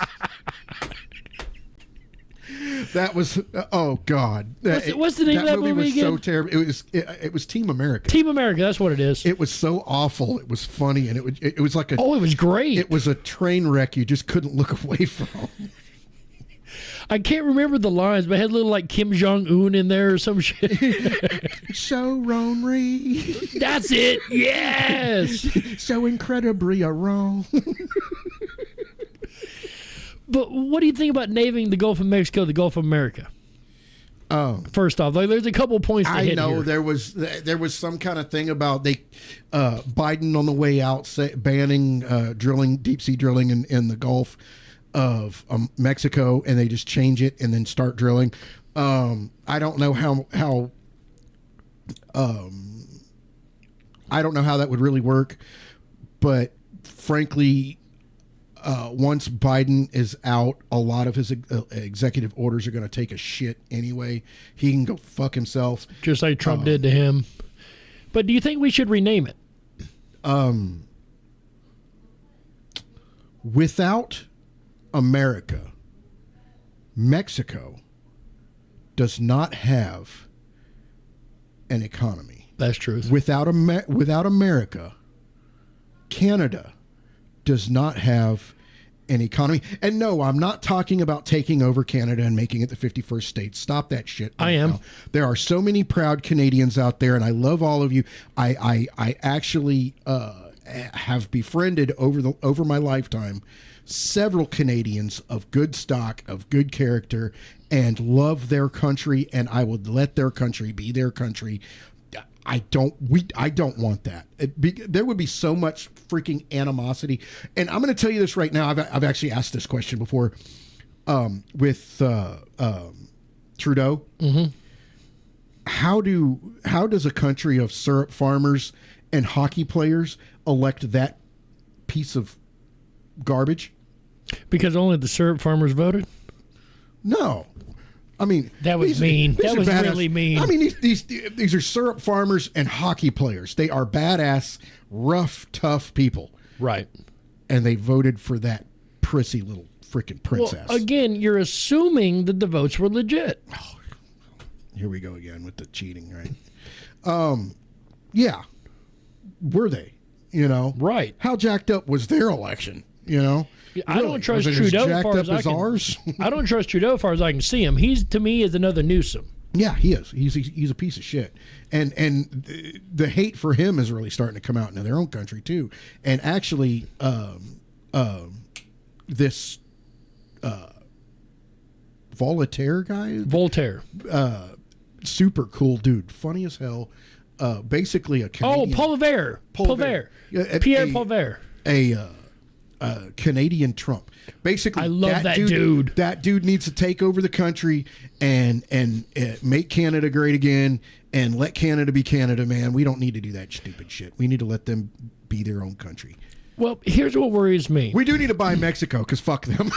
That was oh god. What's the name of that movie was again? So terrible. It was Team America. Team America. That's what it is. It was so awful. It was funny, and it was like a. Oh, it was great. It was a train wreck you just couldn't look away from. I can't remember the lines, but it had little like Kim Jong Un in there or some shit. So Ronry. That's it. Yes. So incredibly wrong. But what do you think about naming the Gulf of Mexico the Gulf of America? First off, like, there's a couple points to hit here. there was some kind of thing about Biden on the way out banning drilling, deep sea drilling in the Gulf of Mexico, and they just change it and then start drilling. I don't know how I don't know how that would really work, but frankly, once Biden is out, a lot of his executive orders are going to take a shit anyway. He can go fuck himself, just like Trump did to him. But do you think we should rename it? Without America, Mexico does not have an economy. That's true. Without America, Canada does not have an economy. And no, I'm not talking about taking over Canada and making it the 51st state. Stop that shit. I am. Now. There are so many proud Canadians out there, and I love all of you. I actually have befriended over my lifetime several Canadians of good stock, of good character, and love their country, and I would let their country be their country. I don't want that. There would be so much freaking animosity. And I'm going to tell you this right now. I've actually asked this question before with Trudeau. Mm-hmm. How does a country of syrup farmers and hockey players elect that piece of garbage? Because only the syrup farmers voted? No. I mean, that was mean. That was really mean. I mean, these are syrup farmers and hockey players. They are badass, rough, tough people. Right. And they voted for that prissy little freaking princess. Well, again, you're assuming that the votes were legit. Oh, here we go again with the cheating, right? Yeah. Were they? You know? Right. How jacked up was their election? You know? I don't trust Trudeau as far as I can. Ours? I don't trust Trudeau as far as I can see him. He's, to me, is another Newsom. Yeah, he is. He's a piece of shit, and the hate for him is really starting to come out into their own country too. And actually, this Voltaire, super cool dude, funny as hell. Basically a Canadian. Oh, Pierre Paulvert. A Canadian Trump. Basically, I love that dude. That dude needs to take over the country and make Canada great again and let Canada be Canada, man. We don't need to do that stupid shit. We need to let them be their own country. Well, here's what worries me. We do need to buy Mexico because fuck them.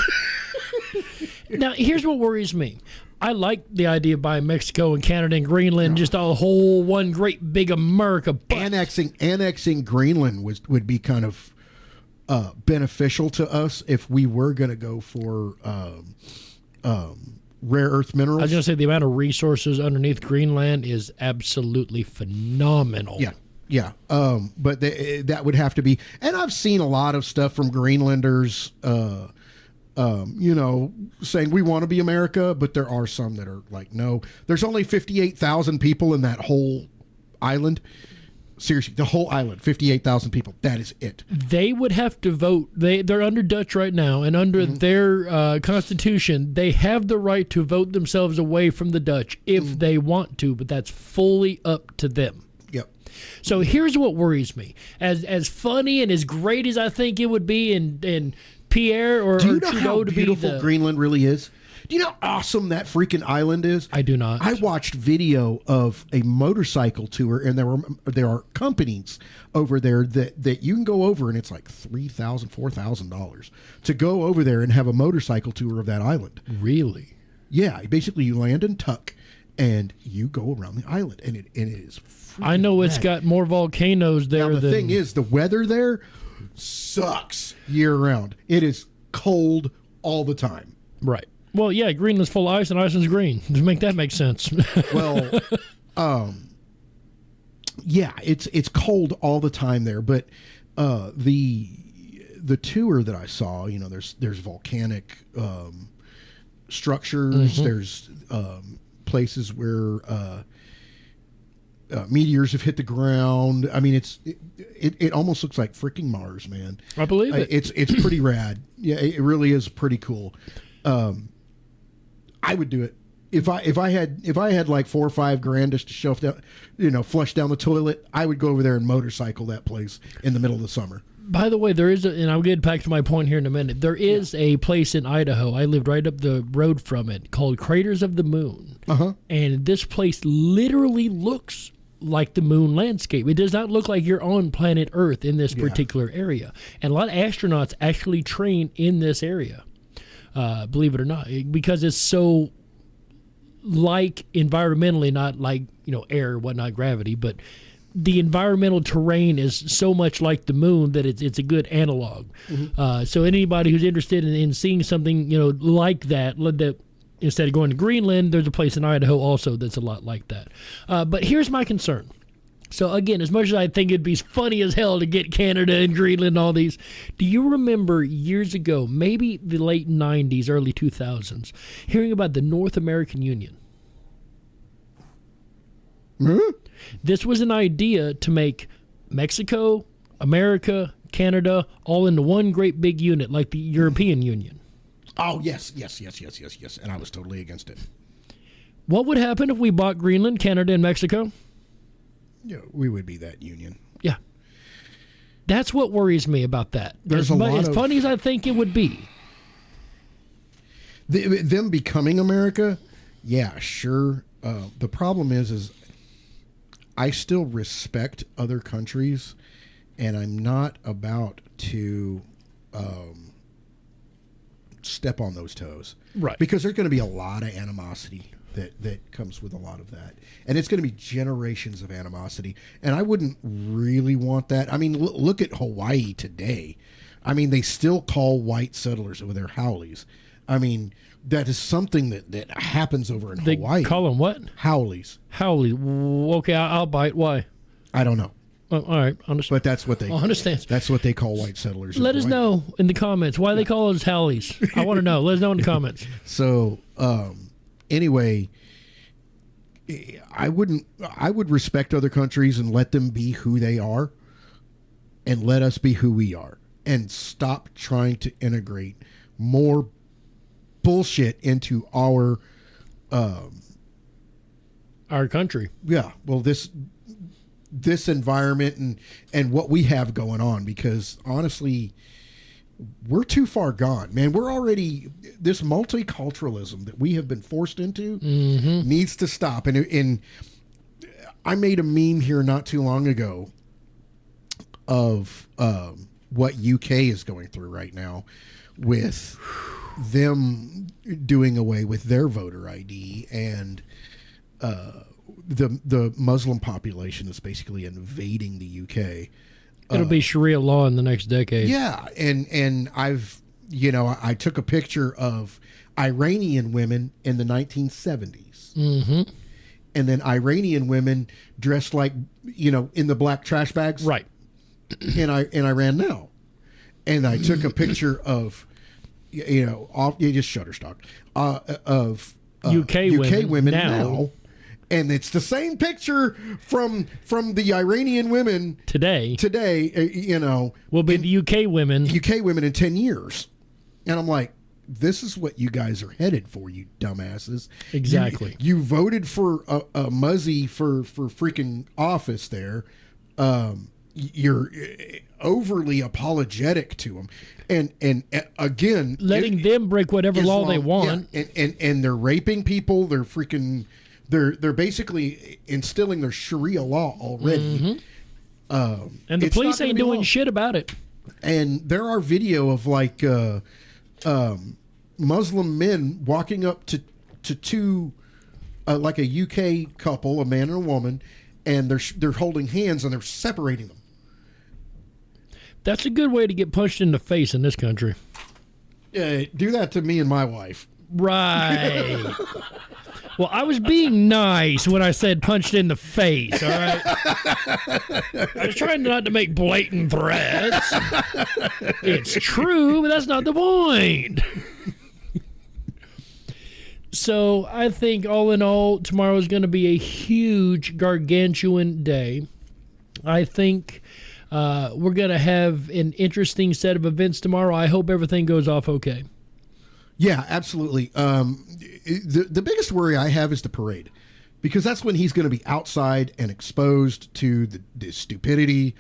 Now, here's what worries me. I like the idea of buying Mexico and Canada and Greenland, just a whole one great big America. But annexing Greenland would be kind of beneficial to us if we were going to go for rare earth minerals. I was going to say the amount of resources underneath Greenland is absolutely phenomenal. Yeah. But that would have to be, and I've seen a lot of stuff from Greenlanders, saying we want to be America, but there are some that are like, no. There's only 58,000 people in that whole island. Seriously, the whole island, 58,000 people. That is it. They would have to vote. They're under Dutch right now, and under their constitution, they have the right to vote themselves away from the Dutch if they want to, but that's fully up to them. Yep. So here's what worries me. As funny and as great as I think it would be in Pierre or do you know Trudeau how to beautiful be Greenland really is? Do you know how awesome that freaking island is? I do not. I watched video of a motorcycle tour, and there are companies over there that you can go over, and it's like $3,000, $4,000 to go over there and have a motorcycle tour of that island. Really? Yeah, basically you land in Tuck, and you go around the island, and it is. I know it's rad. got more volcanoes there. Now, the than, thing is, the weather there sucks year round. It is cold all the time. right. Well, yeah, Greenland's full of ice and Iceland's green. To make that make sense. Well, yeah, it's cold all the time there. But the tour that I saw, there's volcanic structures. Mm-hmm. There's places where meteors have hit the ground. I mean, it almost looks like freaking Mars, man. I believe it. It's pretty rad. Yeah, it really is pretty cool. I would do it if I had like $4 or $5 grand just to shelf down, flush down the toilet. I would go over there and motorcycle that place in the middle of the summer. By the way, there is, and I'll get back to my point here in a minute. There is a place in Idaho. I lived right up the road from it called Craters of the Moon. Uh-huh. And this place literally looks like the moon landscape. It does not look like you're on planet Earth in this particular area. And a lot of astronauts actually train in this area, believe it or not, because it's so like environmentally, not like, air, whatnot, gravity, but the environmental terrain is so much like the moon that it's a good analog. Mm-hmm. So anybody who's interested in seeing something, like that, instead of going to Greenland, there's a place in Idaho also that's a lot like that. But here's my concern. So again, as much as I think it'd be funny as hell to get Canada and Greenland and all these, do you remember years ago, maybe the late 90s, early 2000s, hearing about the North American Union? Mm-hmm. This was an idea to make Mexico, America, Canada all into one great big unit like the European Union. Oh, yes. And I was totally against it. What would happen if we bought Greenland, Canada, and Mexico? Yeah, we would be that union. Yeah. That's what worries me about that. There's as funny as I think it would be. Them becoming America, yeah, sure. The problem is I still respect other countries, and I'm not about to step on those toes. Right. Because there's going to be a lot of animosity that comes with a lot of that. And it's going to be generations of animosity. And I wouldn't really want that. I mean, look at Hawaii today. I mean, they still call white settlers over there Howleys. I mean, that is something that happens over in Hawaii. They call them what? Howleys. Howley. Okay, I'll bite. Why? I don't know. All right, understand. But that's what they understand. That's what they call white settlers. Let us know in the comments why they call us Howleys. I want to know. Let us know in the comments. So, anyway, I would respect other countries and let them be who they are, and let us be who we are, and stop trying to integrate more bullshit into our country. Yeah, well, this environment and what we have going on, because honestly, we're too far gone, man. We're already, this multiculturalism that we have been forced into needs to stop. And I made a meme here not too long ago of what UK is going through right now with them doing away with their voter ID, and the Muslim population is basically invading the UK. It'll be Sharia law in the next decade. Yeah, and I took a picture of Iranian women in the 1970s. Mm-hmm. And then Iranian women dressed like, in the black trash bags. Right. In Iran now. And I took a picture of, just Shutterstock, of UK women now. And it's the same picture from the Iranian women today. Will be the UK women. UK women in 10 years. And I'm like, this is what you guys are headed for, you dumbasses. Exactly. You voted for a Muzzy for freaking office there. You're overly apologetic to them. And again, letting them break whatever law they want. Yeah, and they're raping people. They're freaking... They're basically instilling their Sharia law already. Mm-hmm. And the police ain't doing shit about it. And there are video of like Muslim men walking up to two like a UK couple, a man and a woman, and they're holding hands and they're separating them. That's a good way to get punched in the face in this country. Do that to me and my wife. Right. Well, I was being nice when I said punched in the face, all right? I was trying not to make blatant threats. It's true, but that's not the point. So I think all in all, tomorrow is going to be a huge, gargantuan day. I think we're going to have an interesting set of events tomorrow. I hope everything goes off okay. Yeah, absolutely. The biggest worry I have is the parade, because that's when he's going to be outside and exposed to the stupidity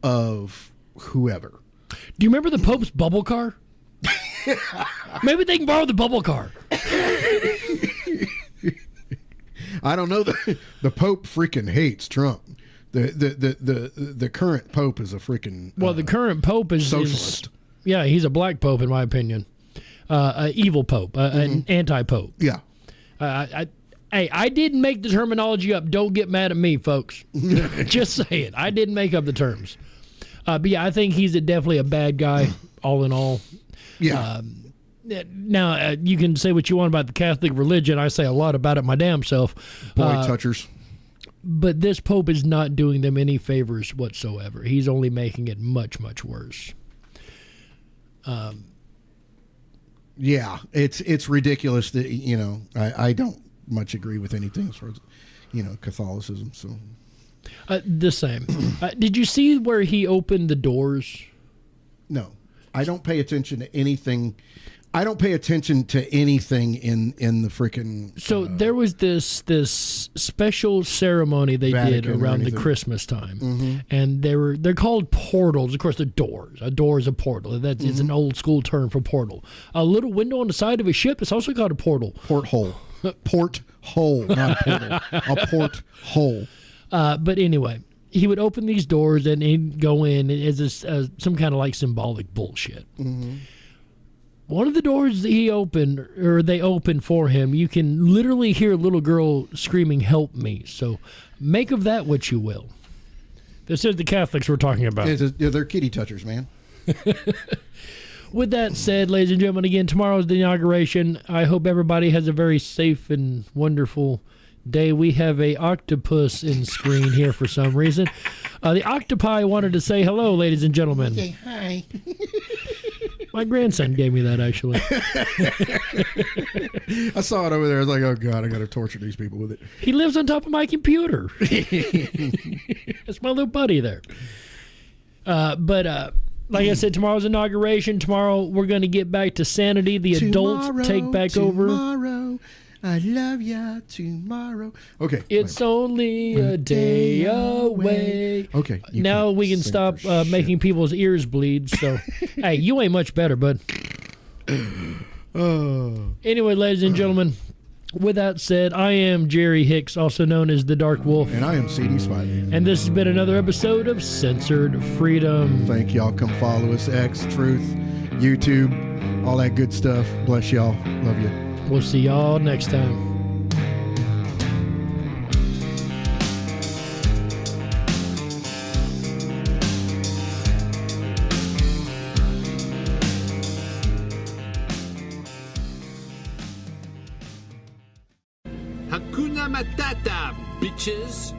of whoever. Do you remember the Pope's bubble car? Maybe they can borrow the bubble car. I don't know. The Pope freaking hates Trump. The current Pope is a freaking the current Pope is socialist. Yeah, he's a black Pope in my opinion. An evil Pope, an anti-Pope. Yeah. I didn't make the terminology up. Don't get mad at me, folks. Just saying. I didn't make up the terms. But yeah, I think he's definitely a bad guy, all in all. Yeah. Now, you can say what you want about the Catholic religion. I say a lot about it my damn self. Boy touchers. But this Pope is not doing them any favors whatsoever. He's only making it much, much worse. Yeah, it's ridiculous that, you know, I don't much agree with anything as far as, you know, Catholicism. So the same. Did you see where he opened the doors? No, I don't pay attention to anything. I don't pay attention to anything in the freaking. So there was this special ceremony they did Vatican around the Christmas time, and they're called portals. Of course, they're doors. A door is a portal. That is an old school term for portal. A little window on the side of a ship is also called a portal. Porthole, porthole, not a portal. A porthole. But anyway, he would open these doors and he'd go in as some kind of like symbolic bullshit. One of the doors that he opened, or they opened for him, you can literally hear a little girl screaming, "Help me." So make of that what you will. This is the Catholics we're talking about. Yeah, they're kitty touchers, man. With that said, ladies and gentlemen, again, tomorrow's the inauguration. I hope everybody has a very safe and wonderful day. We have a octopus in screen here for some reason. The octopi wanted to say hello, ladies and gentlemen. Okay, hi. My grandson gave me that, actually. I saw it over there. I was like, oh, God, I got to torture these people with it. He lives on top of my computer. That's my little buddy there. But like I said, tomorrow's inauguration. Tomorrow we're going to get back to sanity. The adults take back over. Tomorrow, I love ya tomorrow. Okay. It's only a day away. Okay. Now we can stop making people's ears bleed. So, hey, you ain't much better, bud. Anyway, ladies and gentlemen, with that said, I am Jerry Hicks, also known as the Dark Wolf. And I am CD Spider. And this has been another episode of Censored Freedom. Thank y'all. Come follow us. X, Truth, YouTube, all that good stuff. Bless y'all. Love you. We'll see y'all next time. Hakuna Matata, bitches.